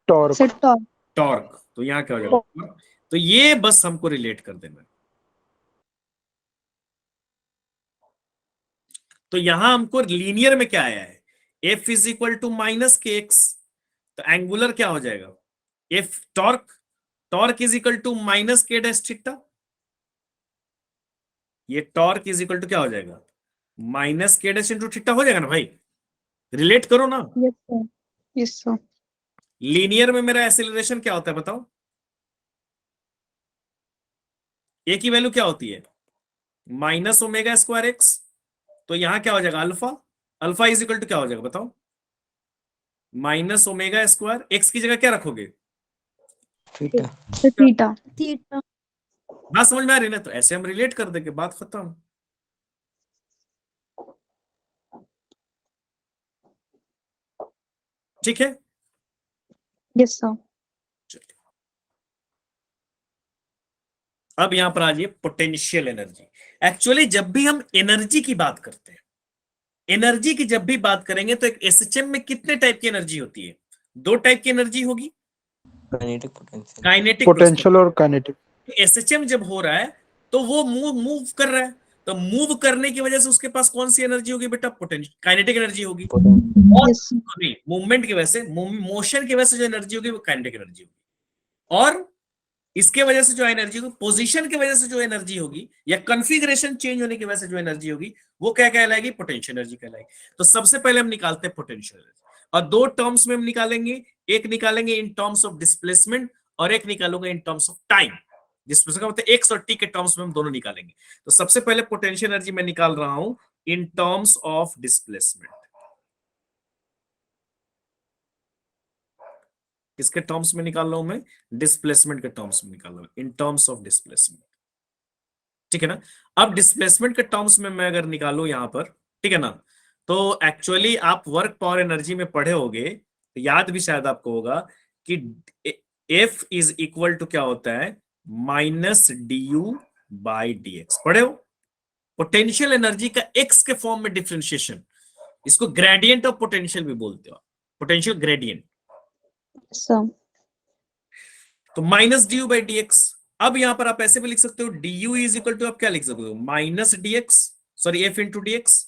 टॉर्क। Sir torque. टॉर्क। तो यहाँ क्या हो जाएगा, तो ये बस हमको रिलेट कर देना है। तो यहां हमको लीनियर में क्या आया है, F is equal to minus के एक्स, तो एंगुलर क्या हो जाएगा, f torque, torque is equal to minus k dash theta. ये टॉर्क इज इक्वल टू क्या हो जाएगा, minus k dash into theta हो जाएगा ना भाई, रिलेट करो ना। Yes sir. Yes sir. Linear में मेरा एक्सीलरेशन क्या होता है बताओ, ए की वैल्यू क्या होती है, माइनस ओमेगा स्क्वायर एक्स। तो यहां क्या हो जाएगा alpha, alpha is equal to क्या हो जाएगा बताओ, माइनस ओमेगा स्क्वायर, एक्स की जगह क्या रखोगे, थीटा। Sir theta. थीटा। बात समझ में आ रही ना, तो ऐसे हम रिलेट कर देंगे, बात खत्म। ठीक है, यस सर। अब यहां पर आ जाइए पोटेंशियल एनर्जी। एक्चुअली जब भी हम एनर्जी की बात करते हैं, एनर्जी की जब भी बात करेंगे तो एक एसएचएम में कितने टाइप की एनर्जी होती है, दो टाइप की एनर्जी होगी, काइनेटिक पोटेंशियल। काइनेटिक पोटेंशियल और काइनेटिक। एसएचएम जब हो रहा है तो वो मूव कर रहा है, तो मूव करने की वजह से उसके पास कौन सी एनर्जी होगी बेटा, पोटेंशियल काइनेटिक एनर्जी होगी। और यस मूवमेंट की वजह से, मोशन की वजह से जो एनर्जी होगी वो काइनेटिक एनर्जी होगी। और इसके वजह से जो एनर्जी होगी, पोजीशन की वजह से जो एनर्जी होगी, या कॉन्फ़िगरेशन चेंज होने की वजह से जो एनर्जी होगी, वो क्या कहलाएगी, पोटेंशियल एनर्जी कहलाएगी। तो सबसे पहले हम निकालते हैं पोटेंशियल एनर्जी, और दो टर्म्स में हम निकालेंगे, एक निकालेंगे इन टर्म्स ऑफ डिस्प्लेसमेंट और एक निकालूंगा इन टर्म्स ऑफ टाइम। डिस्प्लेसमेंट का मतलब एक्स और टी के टर्म्स में हम दोनों निकालेंगे। तो सबसे पहले पोटेंशियल एनर्जी मैं निकाल रहा हूं इन टर्म्स ऑफ डिस्प्लेसमेंट। किसके टर्म्स में निकाल रहा हूं मैं, डिस्प्लेसमेंट के टर्म्स में निकाल रहा हूं, इन टर्म्स ऑफ डिस्प्लेसमेंट। ठीक है ना। अब डिस्प्लेसमेंट के टर्म्स में मैं अगर निकालू यहां पर, ठीक है ना, तो एक्चुअली आप वर्क पावर एनर्जी में पढ़े होगे, तो याद भी शायद आपको होगा कि एफ इज इक्वल टू क्या होता है, minus d u by d x, पढ़े हो। पोटेंशियल एनर्जी का एक्स के फॉर्म में डिफरेंशिएशन, इसको ग्रेडियंट ऑफ पोटेंशियल भी बोलते हो, पोटेंशियल ग्रेडियंट। सर। तो minus d u by d x. अब यहां पर आप ऐसे भी लिख सकते हो, d u is equal to, आप क्या लिख सकते हो, minus d x, sorry f into d x.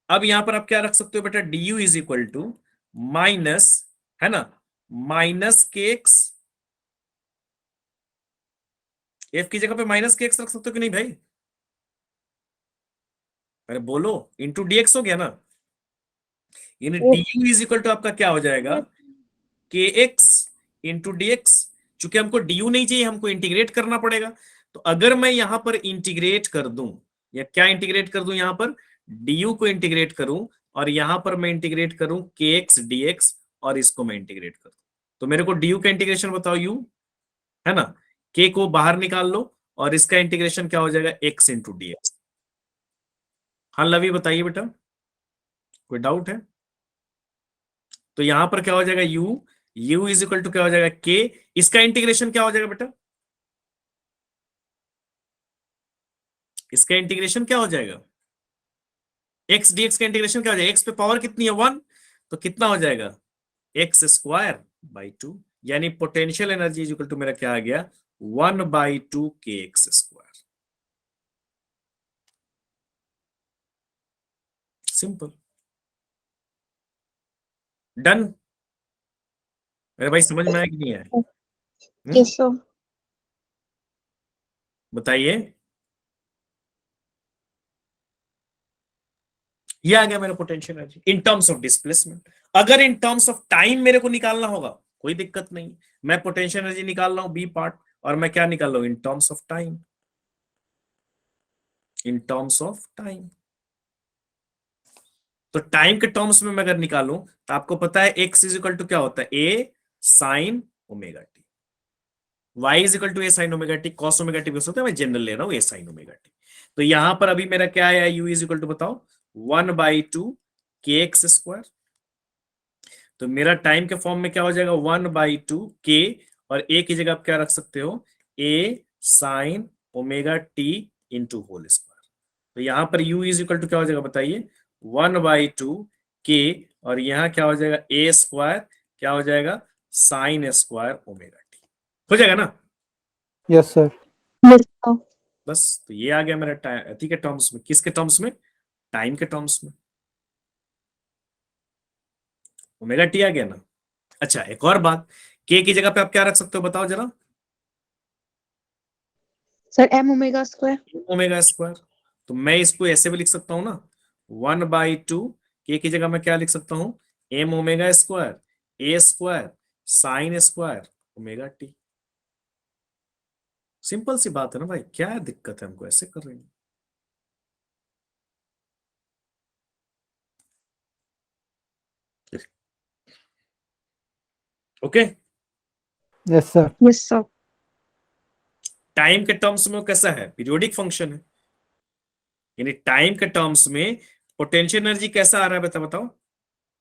अब यहां पर आप क्या रख सकते हो बेटा, d u is equal to minus, है ना, माइनस के एक्स, एफ की जगह पे माइनस के एक्स रख सकते हो कि नहीं भाई, अरे बोलो, इंटू डी एक्स हो गया ना। यानी d u is equal to आपका क्या हो जाएगा, के एक्स इंटू डी एक्स। चूंकि हमको डी यू नहीं चाहिए, हमको इंटीग्रेट करना पड़ेगा। तो अगर मैं यहां पर इंटीग्रेट कर दूं, या क्या इंटीग्रेट कर दूं, यहां पर डी यू को इंटीग्रेट करूं, और यहां पर मैं इंटीग्रेट करूं के एक्स डी एक्स, और इसको मैं इंटीग्रेट करूं, तो मेरे को डी यू का इंटीग्रेशन बताओ, यू है ना, के को बाहर निकाल लो, और इसका इंटीग्रेशन क्या हो जाएगा, एक्स इंटू डी एक्स। हाँ लवी बताइए बेटा, कोई डाउट है। तो यहां पर क्या हो जाएगा, u इज इक्वल टू क्या हो जाएगा, k, इसका इंटीग्रेशन क्या हो जाएगा बेटा, इसका इंटीग्रेशन क्या हो जाएगा, x dx का इंटीग्रेशन क्या हो जाएगा, x पे पावर कितनी है 1, तो कितना हो जाएगा, एक्स स्क्वायर बाई 2। यानी potential energy is equal to मेरा क्या आ गया, 1/2 kx स्क्वायर। सिंपल। डन। मेरे भाई समझ में आया कि नहीं आया? Yes sir. बताइए। ये आ गया मेरा potential energy in terms of displacement. अगर इन टर्म्स ऑफ टाइम मेरे को निकालना होगा कोई दिक्कत नहीं, मैं पोटेंशियल एनर्जी निकाल रहा हूं बी पार्ट, और मैं क्या निकाल रहा हूं इन terms of time, in terms of time. तो टाइम के टर्म्स में मैं अगर निकालूं तो आपको पता है एक्स इज इक्वल टू क्या होता है, A sine omega T, Y is equal to A sine omega T, cos omega T भी हो सकता है, मैं जनरल ले रहा हूं ए साइन ओमेगा टी। तो यहां पर अभी मेरा क्या है, यू इज इक्वल टू बताओ 1/2 के एक्स स्क्वायर। तो मेरा टाइम के फॉर्म में क्या हो जाएगा 1/2 के, और ए की जगह आप क्या रख सकते हो, A sine omega T into whole square. तो यहां पर u इज इक्वल टू क्या हो जाएगा बताइए 1/2 के, और यहां क्या हो जाएगा ए स्क्वायर, क्या हो जाएगा साइन स्क्वायर ओमेगा टी, हो जाएगा ना? Yes, sir. Yes sir. बस तो ये आ गया मेरा टाइम के टर्म्स में। किसके टर्म्स में? टाइम के टर्म्स में। ओमेगा टी आ गया ना। अच्छा एक और बात, के की जगह पे आप क्या रख सकते हो बताओ जरा? Sir m omega square. Omega square. तो मैं इसको ऐसे भी लिख सकता हूं ना, 1/2 के की जगह मैं क्या लिख सकता हूं, M omega square A square sine square omega T. सिंपल सी बात है ना भाई, क्या दिक्कत है हमको ऐसे कर रहे हैं? Okay. Yes, sir. Yes sir. Time के टर्म्स में वो कैसा है, पीरियोडिक फंक्शन है, यानी टाइम के टर्म्स में पोटेंशियल एनर्जी कैसा आ रहा है बता बताओ,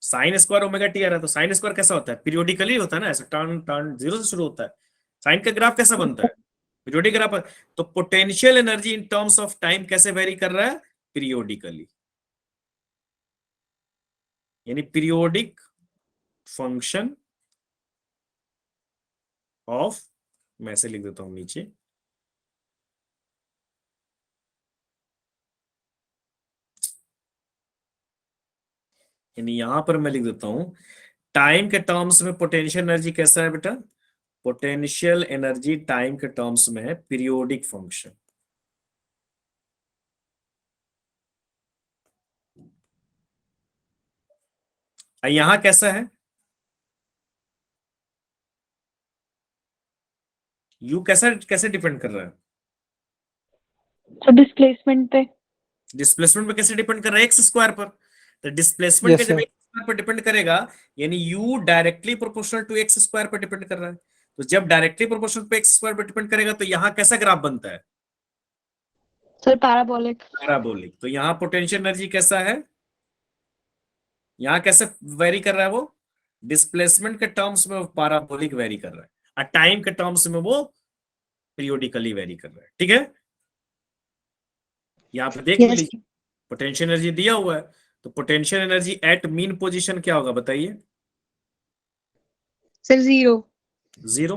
साइन स्क्वायर ओमेगा टी आ रहा है। तो साइन स्क्वायर कैसा होता है, पीरियोडिकली होता है ना, ऐसा टर्न टर्न जीरो से शुरू होता है। साइन का ग्राफ कैसा बनता है, पीरियोडिक ग्राफ। तो potential energy in terms of time कैसे वेरी कर रहा है, पीरियोडिकली, यानी पीरियोडिक फंक्शन ऑफ, मैं ऐसे लिख देता हूं नीचे, यानी यहां पर मैं लिख देता हूं टाइम के टर्म्स में पोटेंशियल एनर्जी कैसा है बेटा, पोटेंशियल एनर्जी टाइम के टर्म्स में है पीरियोडिक फंक्शन। यहां कैसा है, यू कैसा कैसे डिपेंड कर रहा है, सर डिस्प्लेसमेंट पे। डिस्प्लेसमेंट पे कैसे डिपेंड कर रहा है, एक्स स्क्वायर पर। तो डिस्प्लेसमेंट के Yes, जब sir. एक्स स्क्वायर पर डिपेंड करेगा, यानी u directly proportional to x square पर डिपेंड कर रहा है। तो जब डायरेक्टली प्रोपोर्शनल पे एक्स स्क्वायर पर डिपेंड करेगा तो यहां कैसा ग्राफ बनता है, सर पैराबोलिक। पैराबोलिक। तो यहां पोटेंशियल एनर्जी कैसा है, यहां कैसे वेरी कर रहा है वो, डिस्प्लेसमेंट के टर्म्स में वो पैराबोलिक वेरी कर रहा है, और टाइम के टर्म्स में वो पीरियोडिकली वेरी कर रहा है। ठीक है, यहां पे देख भी यस लीजिए पोटेंशियल एनर्जी दिया हुआ है। तो potential energy at mean position क्या होगा बताइए, sir zero. Zero.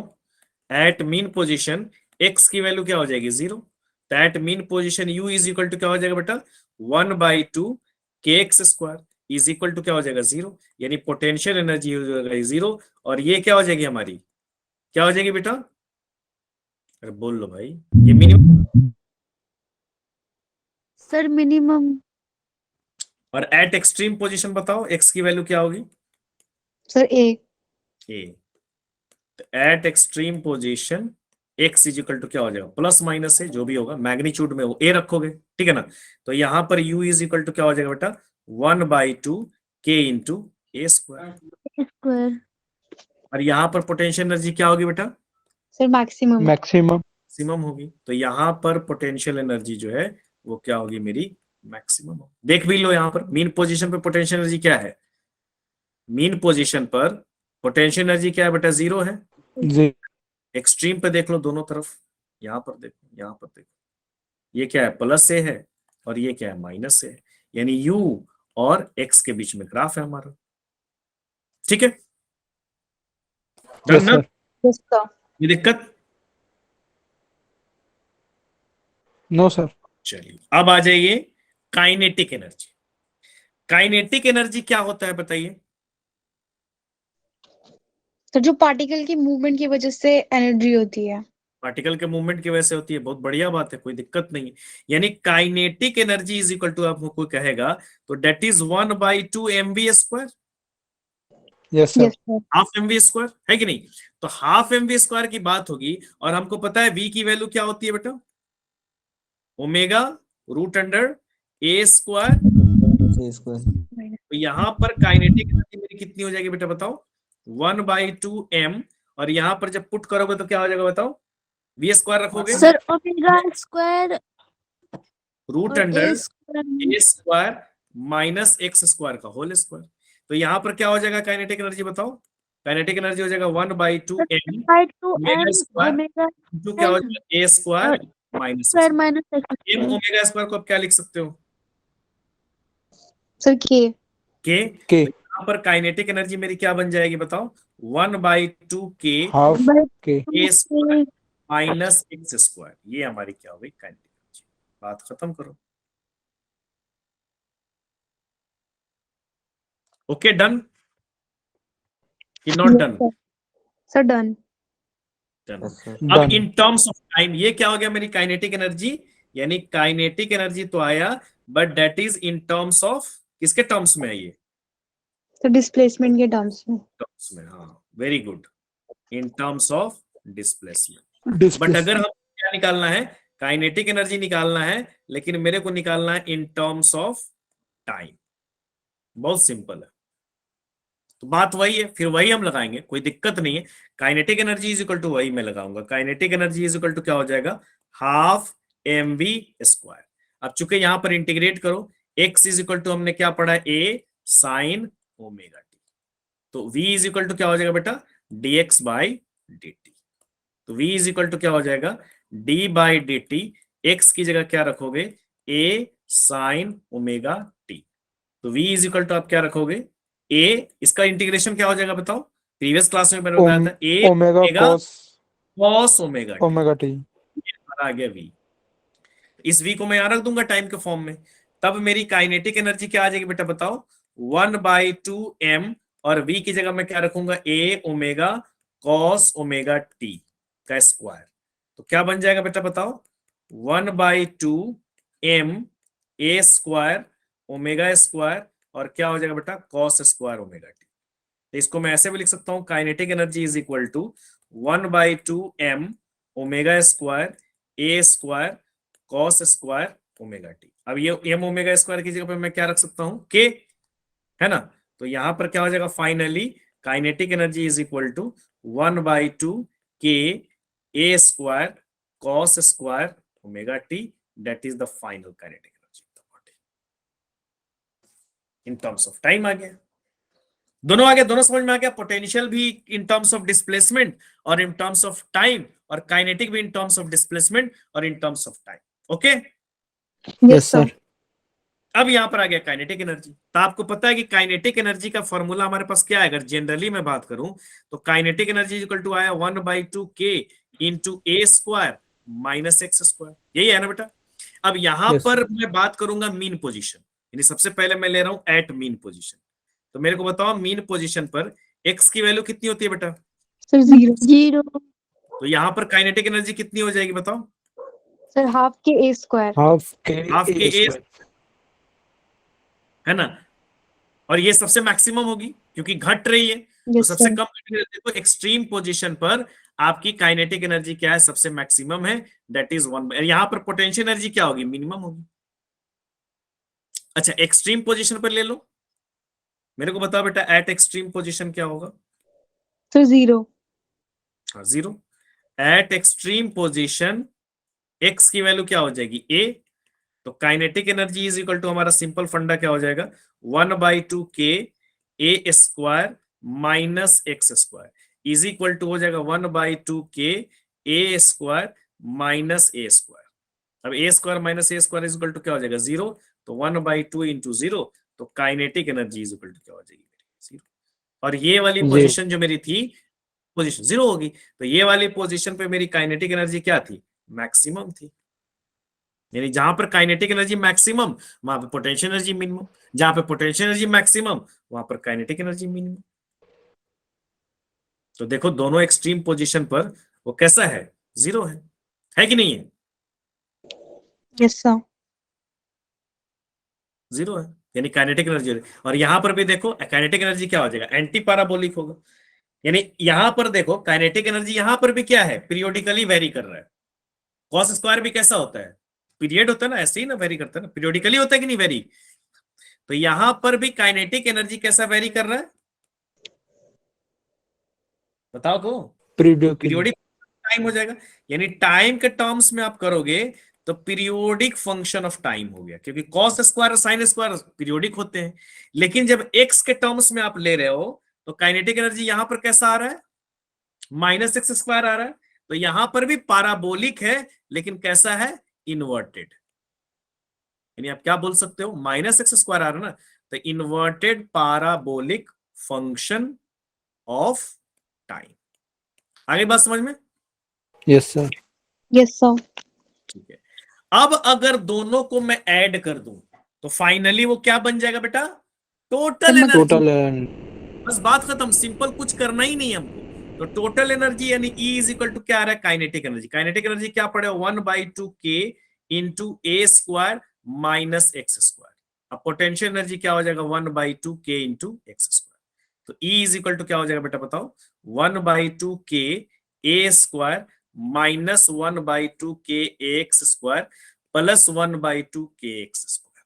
At mean position x की वैल्यू क्या हो जाएगी, जीरो। तो at mean position u is equal to क्या हो जाएगा बेटा, 1/2 k x square is equal to क्या हो जाएगा, जीरो। यानी पोटेंशियल एनर्जी हो जाएगा जीरो, और ये क्या हो जाएगी हमारी, क्या हो जाएगी बेटा, अरे बोल लो भाई, ये मिनिमम। Sir minimum. और एट एक्सट्रीम पोजीशन बताओ एक्स की वैल्यू क्या होगी, sir a. A. At extreme position x is equal to क्या हो जाएगा, प्लस माइनस से जो भी होगा मैग्नीट्यूड में वो ए रखोगे, ठीक है ना। तो यहां पर u इज इक्वल टू क्या हो जाएगा बेटा, 1/2 के इंटू ए स्क्वायर। स्क्वायर। और यहां पर पोटेंशियल एनर्जी क्या होगी बेटा, सर मैक्सिमम। Maximum. मैक्सिमम होगी। तो यहां पर पोटेंशियल एनर्जी जो है वो क्या होगी मेरी, मैक्सिमम होगी। देख भी लो यहां पर मीन पोजीशन पर पोटेंशियल एनर्जी क्या है, मीन पोजीशन पर पोटेंशियल एनर्जी क्या है बेटा, जीरो है। Zero. एक्सट्रीम पे देख लो दोनों तरफ, यहां पर देखो, यहां पर देखो, ये क्या है प्लस से है, और ये क्या है माइनस से है, यानी u और x के बीच में ग्राफ है हमारा। ठीक है, Yes, डन ना? sir. Yes sir. ये दिक्कत, No, sir. चलिए अब आ जाइए काइनेटिक एनर्जी। काइनेटिक एनर्जी क्या होता है बताइए? तो जो पार्टिकल की मूवमेंट की वजह से एनर्जी होती है। पार्टिकल के मूवमेंट की वजह से होती है, बहुत बढ़िया बात है, कोई दिक्कत नहीं है। यानी kinetic energy is equal to, आपको कोई कहेगा तो that is 1/2 mv², Yes, sir. Yes sir. Half mv², है कि नहीं? तो हाफ mv² की बात होगी, और हमको पता है v की वैल्यू क्या होती है बेटा, omega root under a square. C square. तो यहां पर काइनेटिक एनर्जी मेरी कितनी हो जाएगी बेटा बताओ, 1/2 m, और यहां पर जब पुट करोगे तो क्या हो जाएगा बताओ, v² रखोगे, सर ओमेगा स्क्वायर रूट और under A square a square minus x² का होल स्क्वायर। तो यहां पर क्या हो जाएगा काइनेटिक एनर्जी बताओ, काइनेटिक एनर्जी हो जाएगा 1/2 m by 2 omega m square omega into क्या हो जाएगा a square minus square minus x m omega square को आप क्या लिख सकते हो, सर के। k। K. तो यहाँ पर काइनेटिक एनर्जी मेरी क्या बन जाएगी बताओ, 1/2 k Half K. a square minus x², ये हमारी क्या हो गई काइनेटिक एनर्जी। बात खत्म करो। ओके डन कि not done? Sir done. Done. Yes, sir. अब Done. In terms of time ये क्या हो गया मेरी काइनेटिक एनर्जी, यानी काइनेटिक एनर्जी तो आया, but that is in terms of, किसके टर्म्स में है ये, तो डिस्प्लेसमेंट के टर्म्स में। टर्म्स में, हाँ very good, in terms of displacement. But Displacement. अगर हम क्या निकालना है, काइनेटिक एनर्जी निकालना है, लेकिन मेरे को निकालना है इन टर्म्स ऑफ टाइम। बहुत सिंपल है, तो बात वही है, फिर वही हम लगाएंगे, कोई दिक्कत नहीं है। Kinetic energy is equal to, वही मैं लगाऊंगा, kinetic energy is equal to क्या हो जाएगा, हाफ mv²। अब चूंकि यहां पर इंटीग्रेट करो, x इज इक्वल टू हमने क्या पढ़ा, a साइन ओमेगा t, तो v इज इक्वल टू क्या हो जाएगा बेटा, dx/dt। तो v इज इक्वल टू क्या हो जाएगा, d/dt, x की जगह क्या रखोगे, a साइन ओमेगा t। तो v इज इक्वल टू आप क्या रखोगे, a, इसका इंटीग्रेशन क्या हो जाएगा बताओ, प्रीवियस क्लास में मैंने बताया था, a Omega cos cos omega t, omega t. आ गया v। इस v को मैं यहां रख दूंगा टाइम के फॉर्म में, तब मेरी काइनेटिक एनर्जी क्या आ जाएगी बेटा बताओ, 1/2 m, और v की जगह मैं क्या रखूंगा, a omega cos omega t का स्क्वायर। तो क्या बन जाएगा बेटा बताओ, 1/2 m a square omega square, और क्या हो जाएगा बेटा, cos स्क्वायर ओमेगा t। तो इसको मैं ऐसे भी लिख सकता हूं, kinetic energy is equal to 1/2 m omega square a square cos square omega t। अब ये m ओमेगा स्क्वायर की जगह पे मैं क्या रख सकता हूं, k, है ना? तो यहां पर क्या हो जाएगा, finally kinetic energy is equal to 1/2 k a square cos square omega t, that is the final kinetic energy of the body. In terms of time आ गया, दोनों आ गया, दोनों समझ में आ गया, पोटेंशियल भी इन टर्म्स ऑफ डिस्प्लेसमेंट और इन टर्म्स ऑफ टाइम, और काइनेटिक भी इन टर्म्स ऑफ डिस्प्लेसमेंट और इन terms of time. Okay, Yes, sir. अब यहां पर आ गया काइनेटिक एनर्जी। तो आपको पता है कि काइनेटिक एनर्जी का फॉर्मूला हमारे पास क्या है, अगर जनरली मैं बात करूं तो काइनेटिक एनर्जी इक्वल टू आया 1/2 k into a square minus x², यही है ना बेटा? अब यहां Yes, पर मैं बात करूंगा मीन पोजीशन, यानी सबसे पहले मैं ले रहा हूं एट मीन पोजीशन। तो मेरे को बताओ मीन पोजीशन पर x की वैल्यू कितनी होती है बेटा? Sir zero. तो यहां पर काइनेटिक एनर्जी कितनी हो जाएगी बताओ? सर हाफ के a square. Half K half A के a, square. है ना? और ये सबसे मैक्सिमम होगी क्योंकि घट रही है, तो यस सबसे सर। कम घट रही है। देखो एक्सट्रीम पोजीशन पर आपकी काइनेटिक एनर्जी क्या है, सबसे मैक्सिमम है, दैट इज 1। यहां पर पोटेंशियल एनर्जी क्या होगी, मिनिमम होगी। अच्छा, एक्सट्रीम पोजीशन पर ले लो, मेरे को बताओ बेटा एट एक्सट्रीम पोजीशन क्या होगा? Sir zero. हाँ, zero. At extreme position x की वैल्यू क्या हो जाएगी, a। तो kinetic energy is equal to हमारा सिंपल फंडा क्या हो जाएगा, 1/2 k a square minus x² is equal to हो जाएगा 1/2 k a square minus a²। अब a² minus a² is equal to क्या हो जाएगा, 0। तो 1/2 इंटू 0, तो kinetic energy is equal to क्या हो जाएगी, 0। और ये वाली Zero. पोजीशन जो मेरी थी, पोजीशन 0 होगी, तो ये वाली पोजीशन पे मेरी काइनेटिक एनर्जी क्या थी, मैक्सिमम थी। यानी जहां पर काइनेटिक एनर्जी मैक्सिमम वहां पर पोटेंशियल एनर्जी मिनिमम, जहां पर पोटेंशियल एनर्जी मैक्सिमम वहां पर काइनेटिक एनर्जी मिनिमम। तो देखो दोनों एक्सट्रीम पोजीशन पर वो कैसा है, जीरो है कि नहीं है? Yes sir. जीरो है, यानी काइनेटिक एनर्जी। और यहां पर भी देखो काइनेटिक एनर्जी क्या हो जाएगा, एंटी पैराबोलिक होगा। यानी यहां पर देखो काइनेटिक एनर्जी यहां पर भी क्या है, पीरियोडिकली वेरी कर रहा है। कॉस स्क्वायर भी कैसा होता है, पीरियड होता है ना, ऐसे ही ना वेरी करता है ना, पीरियोडिकली होता है कि नहीं वेरी। तो यहां पर भी काइनेटिक एनर्जी कैसा वेरी कर रहा है, बताओ तो। पीरियोडिकली। पीरियोडिक टाइम हो जाएगा, यानी टाइम के टर्म्स में आप करोगे तो पीरियोडिक फंक्शन ऑफ टाइम हो गया, क्योंकि कॉस स्क्वायर और साइन स्क्वायर पीरियोडिक होते हैं। लेकिन जब एक्स के टर्म्स में आप ले रहे हो तो काइनेटिक एनर्जी यहां पर कैसा आ रहा है, माइनस एक्स स्क्वायर आ रहा है। तो यहां पर भी पैराबोलिक है, लेकिन कैसा है, इन्वर्टेड। यानी आप क्या बोल सकते हो, माइनस एक्स स्क्वायर आ रहा है ना, तो inverted parabolic function of time. आगे बात समझ में? Yes sir. Yes sir. ठीक है। अब अगर दोनों को मैं ऐड कर दूं तो फाइनली वो क्या बन जाएगा बेटा, टोटल एनर्जी। टोटल बस बात खत्म, सिंपल, कुछ करना ही नहीं है हमको। तो टोटल एनर्जी यानी E इज इक्वल टू क्या आ रहा है, काइनेटिक एनर्जी। काइनेटिक एनर्जी क्या पड़े, 1/2k into A square minus x square. अब पोटेंशियल एनर्जी क्या हो जाएगा, 1/2k इंटू एक्स स्क्वायर। तो E इज इक्वल टू क्या हो जाएगा बेटा बताओ, 1/2k A square minus 1/2k X square plus 1/2k X square.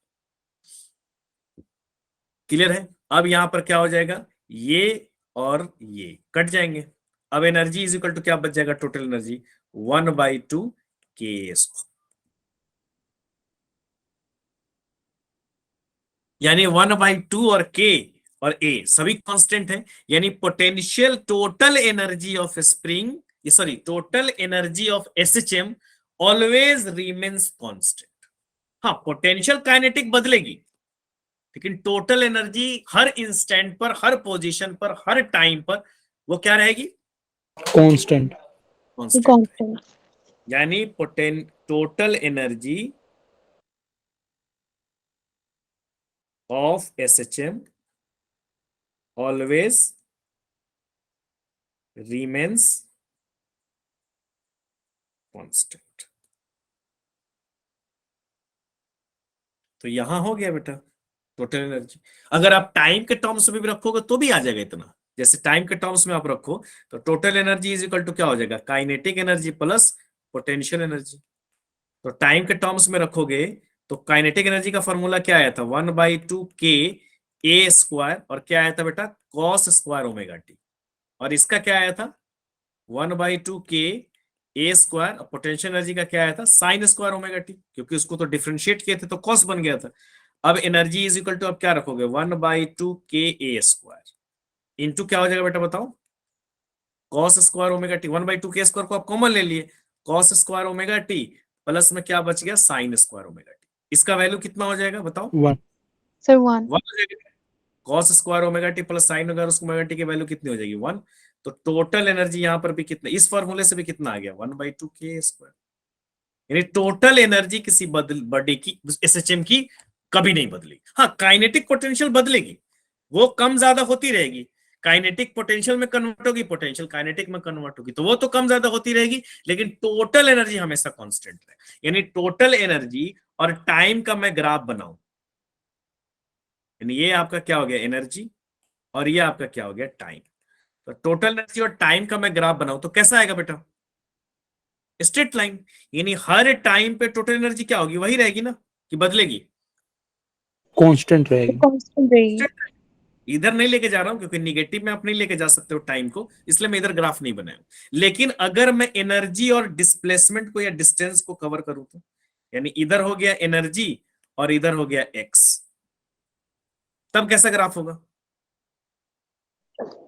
Clear है? अब यहां पर क्या हो जाएगा, ये और ये कट जाएंगे। अब एनर्जी इज इक्वल टू क्या बच जाएगा, टोटल एनर्जी 1/2k स्क्वायर, यानी 1/2 और k और a सभी कांस्टेंट है। यानी potential total energy of spring, sorry total energy of SHM always remains constant. हाँ, पोटेंशियल काइनेटिक बदलेगी, लेकिन टोटल एनर्जी हर इंस्टेंट पर, हर पोजीशन पर, हर टाइम पर वो क्या रहेगी, कांस्टेंट। कांस्टेंट। कांस्टेंट। यानी total energy of SHM always remains constant. तो यहां हो गया बेटा टोटल एनर्जी। अगर आप टाइम के टर्म्स में भी रखोगे तो भी आ जाएगा इतना। जैसे टाइम के टर्म्स में आप रखो तो total energy is equal to क्या हो जाएगा, kinetic energy plus potential energy. तो टाइम के टर्म्स में रखोगे तो काइनेटिक एनर्जी का फॉर्मूला क्या आया था, 1/2k ए स्क्वायर, और क्या आया था बेटा, कॉस स्क्वायर ओमेगा टी। और इसका क्या आया था, 1/2k ए स्क्वायर, और पोटेंशियल एनर्जी का क्या आया था, साइन स्क्वायर ओमेगा टी, क्योंकि उसको तो डिफरेंशिएट किए थे तो कॉस बन गया था। अब एनर्जी इज इक्वल टू अब क्या रखोगे, 1/2k ए स्क्वायर इंटू क्या हो जाएगा बेटा बताओ, cos square omega T. 1/2k square को आप कॉमन ले लिए, cos square omega t plus में क्या बच गया, साइन स्क्वायर ओमेगा टी। इसका वैल्यू कितना हो जाएगा बताओ, 1। सर 1। 1 हो जाएगा। Cos square omega t plus sign omega T की वैल्यू कितनी हो जाएगी, 1। तो टोटल एनर्जी यहां पर भी कितना, इस फॉर्मूले से भी कितना आ गया, 1/2k स्क्वायर। यानी टोटल एनर्जी किसी बॉडी की, एसएचएम की कभी नहीं बदलेगी। हाँ, काइनेटिक पोटेंशियल बदलेगी, वो कम ज्यादा होती रहेगी। काइनेटिक पोटेंशियल में कन्वर्ट होगी, पोटेंशियल काइनेटिक में कन्वर्ट होगी, तो वो तो कम ज्यादा होती रहेगी, लेकिन टोटल एनर्जी हमेशा कांस्टेंट है। यानी टोटल एनर्जी और टाइम का मैं ग्राफ बनाऊं, यानी ये आपका क्या हो गया, एनर्जी, और ये आपका क्या हो गया, टाइम। तो टोटल एनर्जी और टाइम का मैं ग्राफ बनाऊं तो कैसा आएगा बेटा, स्ट्रेट लाइन। यानी हर टाइम पे टोटल एनर्जी क्या होगी, वही रहेगी ना, कि बदलेगी, कांस्टेंट रहेगी। कांस्टेंट रहेगी। इधर नहीं लेके जा रहा हूं क्योंकि निगेटिव में आप नहीं लेके जा सकते हो टाइम को, इसलिए मैं इधर ग्राफ नहीं बनाया। लेकिन अगर मैं एनर्जी और डिस्प्लेसमेंट को या डिस्टेंस को कवर करूं तो, यानी इधर हो गया एनर्जी और इधर हो गया एक्स, तब कैसा ग्राफ होगा,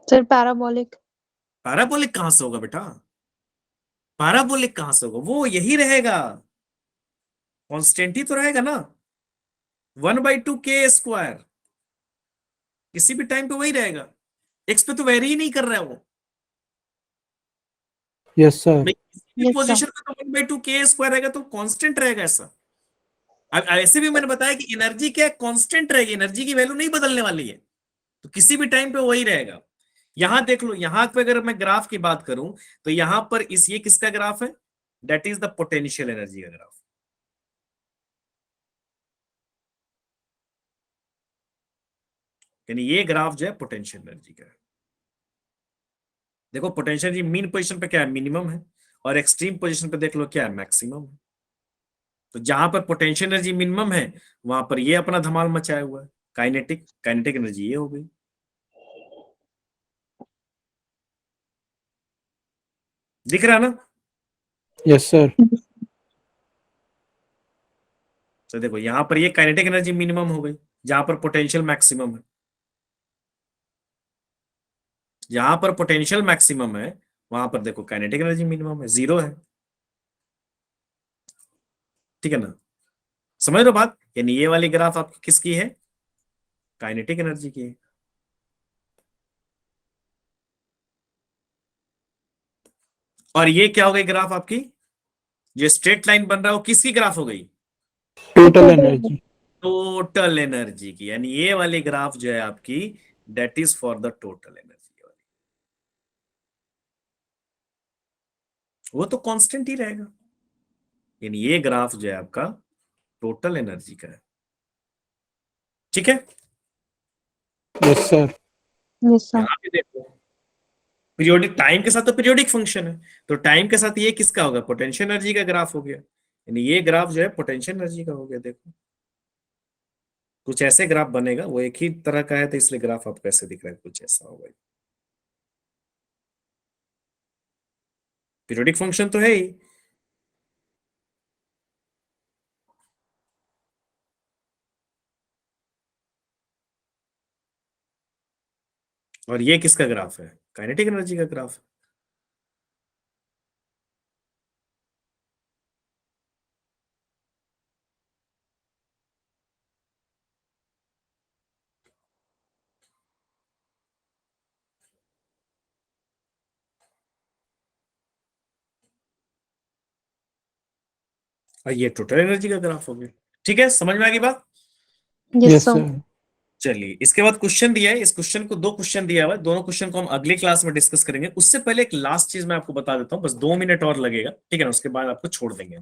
सर पैराबोलिक। पैराबोलिक कहां से होगा बेटा, पैराबोलिक कहां से होगा, वो यही रहेगा, कांस्टेंट ही तो रहेगा ना, 1/2k स्क्वायर, किसी भी टाइम पे वही रहेगा, एक्स पे तो वेरी ही नहीं कर रहा है वो। Yes sir. किसी भी Yes, पोजीशन पे तो 1/2k स्क्वायर रहेगा, तो कांस्टेंट रहेगा ऐसा। अब ऐसे भी मैंने बताया कि एनर्जी क्या कांस्टेंट रहेगी, एनर्जी की वैल्यू नहीं बदलने वाली है, तो किसी भी टाइम पे वही रहेगा। यहां देख लो, यहां पे अगर मैं ग्राफ की बात करूं तो यहां पर इस ये किसका ग्राफ है, that is the potential energy का ग्राफ। यानी ये ग्राफ जो है पोटेंशियल एनर्जी का है। देखो पोटेंशियल एनर्जी मीन पोजीशन पे क्या है, मिनिमम है, और एक्सट्रीम पोजीशन पे देख लो क्या है, मैक्सिमम है। तो जहां पर पोटेंशियल एनर्जी मिनिमम है वहां पर ये अपना धमाल मचाया हुआ है, काइनेटिक एनर्जी ये हो गई। दिख रहा ना? Yes, sir. तो देखो यहां पर ये काइनेटिक एनर्जी मिनिमम हो गई जहां पर पोटेंशियल मैक्सिमम है। जहां पर पोटेंशियल मैक्सिमम है वहां पर देखो काइनेटिक एनर्जी मिनिमम है, 0 है। ठीक है ना? समझ लो बात। यानी ये वाली ग्राफ आपकी किसकी है, काइनेटिक एनर्जी की है। और ये क्या हो गई ग्राफ आपकी, जो स्ट्रेट लाइन बन रहा है वो किसकी ग्राफ हो गई, Total energy. टोटल एनर्जी की। यानी ये वाली ग्राफ जो है आपकी, that is for the total energy. वो तो कांस्टेंट ही रहेगा। यानी ये ग्राफ जो है आपका टोटल एनर्जी का है। ठीक है? Yes, sir. Yes sir. यहां पे देखो पीरियोडिक टाइम के साथ तो पीरियोडिक फंक्शन है, तो टाइम के साथ ये किसका होगा, पोटेंशियल एनर्जी का ग्राफ हो गया। यानी ये ग्राफ जो है पोटेंशियल एनर्जी का हो गया। देखो कुछ ऐसे ग्राफ बनेगा, वो एक ही तरह का है तो इसलिए ग्राफ आपको ऐसे दिख रहा है, कुछ ऐसा होगा। पीरियोडिक फंक्शन तो है ही। और ये किसका ग्राफ है, काइनेटिक एनर्जी का ग्राफ है। और ये टोटल एनर्जी का ग्राफ हो गया। ठीक है, समझ में आ गई बात? Yes, yes sir. sir. चलिए इसके बाद क्वेश्चन दिया है, इस क्वेश्चन को 2 क्वेश्चन दिया हुआ है, दोनों क्वेश्चन को हम अगली क्लास में डिस्कस करेंगे। उससे पहले एक लास्ट चीज मैं आपको बता देता हूँ, बस 2 मिनट और लगेगा, ठीक है ना? उसके बाद आपको छोड़ देंगे।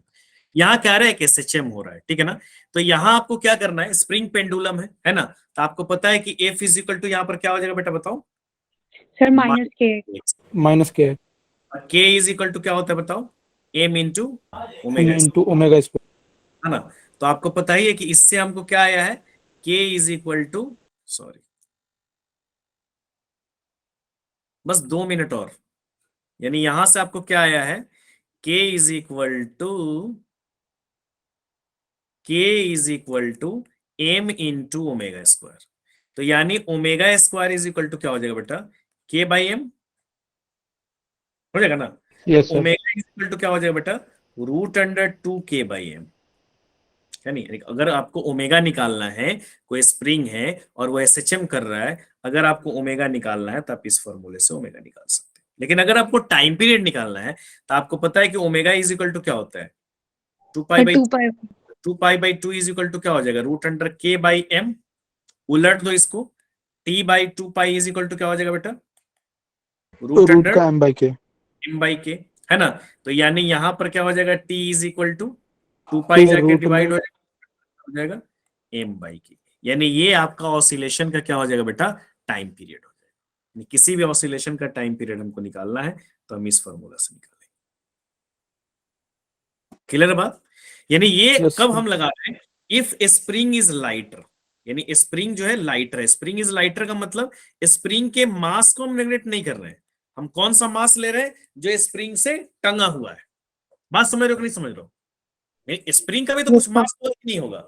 यहाँ कह रहा है कि SHM हो रहा है, ठीक है ना? तो यहाँ आपको क्या करना है, स्प्रिंग पेंडुलम है ना? तो आपको पता है कि F इजिकल टू यहाँ पर क्या हो जाएगा बेटा, बताओ? Sir minus k. Minus K. K is equal to क्या होता है बताओ, M into M omega, into omega square. है ना? तो आपको पता ही है कि इससे हमको क्या आया है, K is equal to, sorry बस 2 मिनट और। यानी यहां से आपको क्या आया है, K is equal to M into omega square. तो यानी omega square is equal to क्या हो जाएगा बेटा, K बाई M हो जाएगा ना? Yes, sir. Omega is equal to क्या हो जाएगा बेटा, √2K बाई M। यानी अगर आपको ओमेगा निकालना है, कोई स्प्रिंग है और वो SHM कर रहा है, अगर आपको ओमेगा निकालना है तो आप इस फॉर्मूले से ओमेगा निकाल सकते हैं। लेकिन अगर आपको टाइम पीरियड निकालना है तो आपको पता है कि ओमेगा इज इक्वल टू क्या होता है, 2π/2 इज इक्वल टू क्या हो जाएगा, √K बाई M। उलट दो इसको, T/2π इज इक्वल टू क्या हो जाएगा बेटा, Root का M by K. M/K, है ना? तो यानी यहां पर क्या हो जाएगा, T इज इक्वल टू 2π तो जाके root डिवाइड में- हो जाएगा M/K। यानी ये आपका ऑसिलेशन का क्या हो जाएगा बेटा, टाइम पीरियड हो जाएगा। यानी किसी भी ऑसिलेशन का टाइम पीरियड हमको निकालना है तो हम इस फॉर्मूला से निकालेंगे। क्लियर है बात? यानी ये Yes, कब sir. हम लगा रहे हैं, इफ स्प्रिंग इज लाइटर। यानी स्प्रिंग जो है लाइटर है, स्प्रिंग इज लाइटर का मतलब स्प्रिंग के मास को हम नेगलेक्ट नहीं कर रहे हैं, हम कौन सा मास ले रहे हैं, जो स्प्रिंग से टंगा हुआ है। बात समझ रहे हो कि नहीं समझ रहे हो? स्प्रिंग का भी तो कुछ मास नहीं होगा,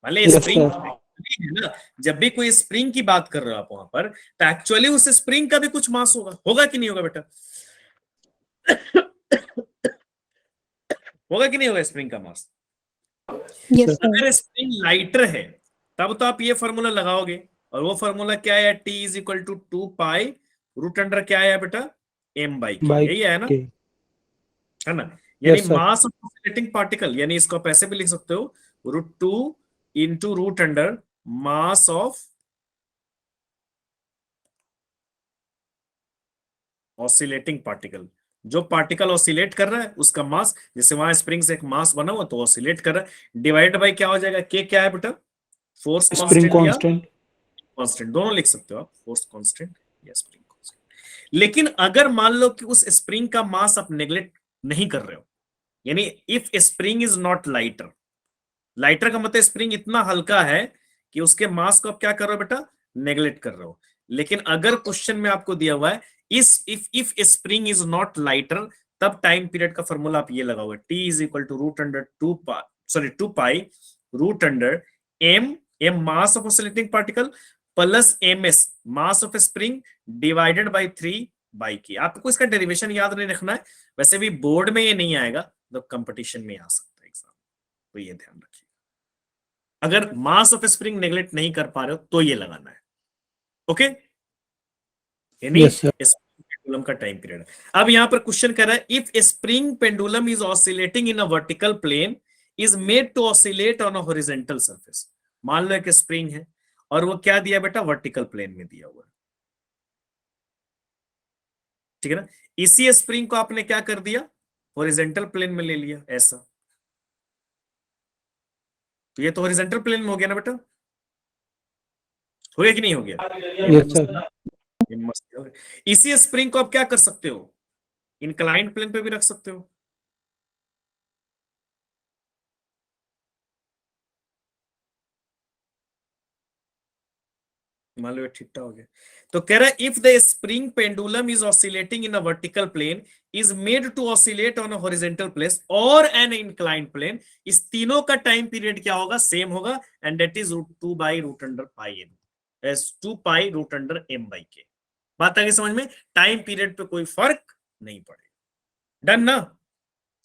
भले Yes, स्प्रिंग sir. है ना। जब भी कोई स्प्रिंग की बात कर रहे हो आप वहां पर, तो एक्चुअली उस स्प्रिंग का भी कुछ मास होगा कि नहीं होगा बेटा? होगा कि नहीं होगा स्प्रिंग का मास? Yes sir. अगर स्प्रिंग लाइटर है तब तो आप ये फॉर्मूला लगाओगे, और वो फॉर्मूला क्या है, T इज इक्वल टू 2π क्या आया बेटा, M/K, By यही है ना? K. है ना? यानी Yes, sir. Mass of oscillating particle, यानी इसको आप ऐसे भी लिख सकते हो, √2 into root under mass of oscillating particle. जो पार्टिकल ऑसिलेट कर रहा है उसका मास, जैसे वहां स्प्रिंग से एक मास बना हुआ तो ऑसिलेट कर रहा है, डिवाइड बाय क्या हो जाएगा, के क्या है बेटा, फोर्स स्प्रिंग कांस्टेंट या कांस्टेंट। कांस्टेंट, दोनों लिख सकते हो आप, फोर्स कांस्टेंट या स्प्रिंग कांस्टेंट। लेकिन अगर मान लो कि उस स्प्रिंग का मास आप नेग्लेक्ट नहीं कर रहे हो, यानी if spring is not lighter, lighter का मतलब स्प्रिंग इतना हल्का है कि उसके मास को आप क्या कर रहे हो बेटा, नेग्लेक्ट कर रहे हो। लेकिन अगर क्वेश्चन में आपको दिया हुआ है if spring is not lighter, तब टाइम पीरियड का फॉर्मूला आप ये लगाओगे, T is equal to root under 2 pi root under m mass of oscillating particle plus MS mass of spring divided by 3 by k. आपको इसका derivation याद नहीं रखना है, वैसे भी बोर्ड में ये नहीं आएगा तो कंपटीशन में आ सकता है एग्जाम, तो ये ध्यान रखिए। अगर मास ऑफ स्प्रिंग नेग्लेक्ट नहीं कर पा रहे हो तो ये लगाना है, ओके। यानी Yes, sir. पेंडुलम का टाइम पीरियड। अब यहां पर क्वेश्चन कर रहा है if spring pendulum is oscillating in a vertical plane is made to oscillate on a horizontal surface. मान लो एक स्प्रिंग है और वो क्या दिया बेटा, वर्टिकल प्लेन में दिया हुआ है, ठीक है ना। इसी स्प्रिंग को आपने क्या कर दिया, हॉरिजॉन्टल प्लेन में ले लिया ऐसा, तो ये तो हॉरिजॉन्टल प्लेन में हो गया ना बेटा, हो गया कि नहीं हो गया। Yes, sir. ये मस्त है। इसी स्प्रिंग को आप क्या कर सकते हो, इंक्लाइंड प्लेन पे भी रख सकते हो। मान लो ठीकठा हो गया, तो कह रहा है if the spring pendulum is oscillating in a vertical plane is made to oscillate on a horizontal plane और एन इंक्लाइंड प्लेन, इस तीनों का टाइम पीरियड क्या होगा, सेम होगा, and that is √2 by root under pi M, 2 pi root under M by K. बात आ गई समझ में, टाइम पीरियड पे कोई फर्क नहीं पड़ेगा। डन ना,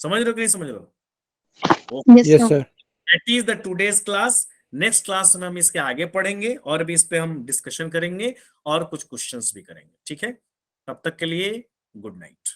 समझ रहे हो कि नहीं समझ रहे हो। Yes, sir. That is the today's class. Next class में हम इसके आगे पढ़ेंगे और भी इस पे हम डिस्कशन करेंगे और कुछ क्वेश्चंस भी करेंगे, ठीक है। तब तक के लिए गुड नाइट।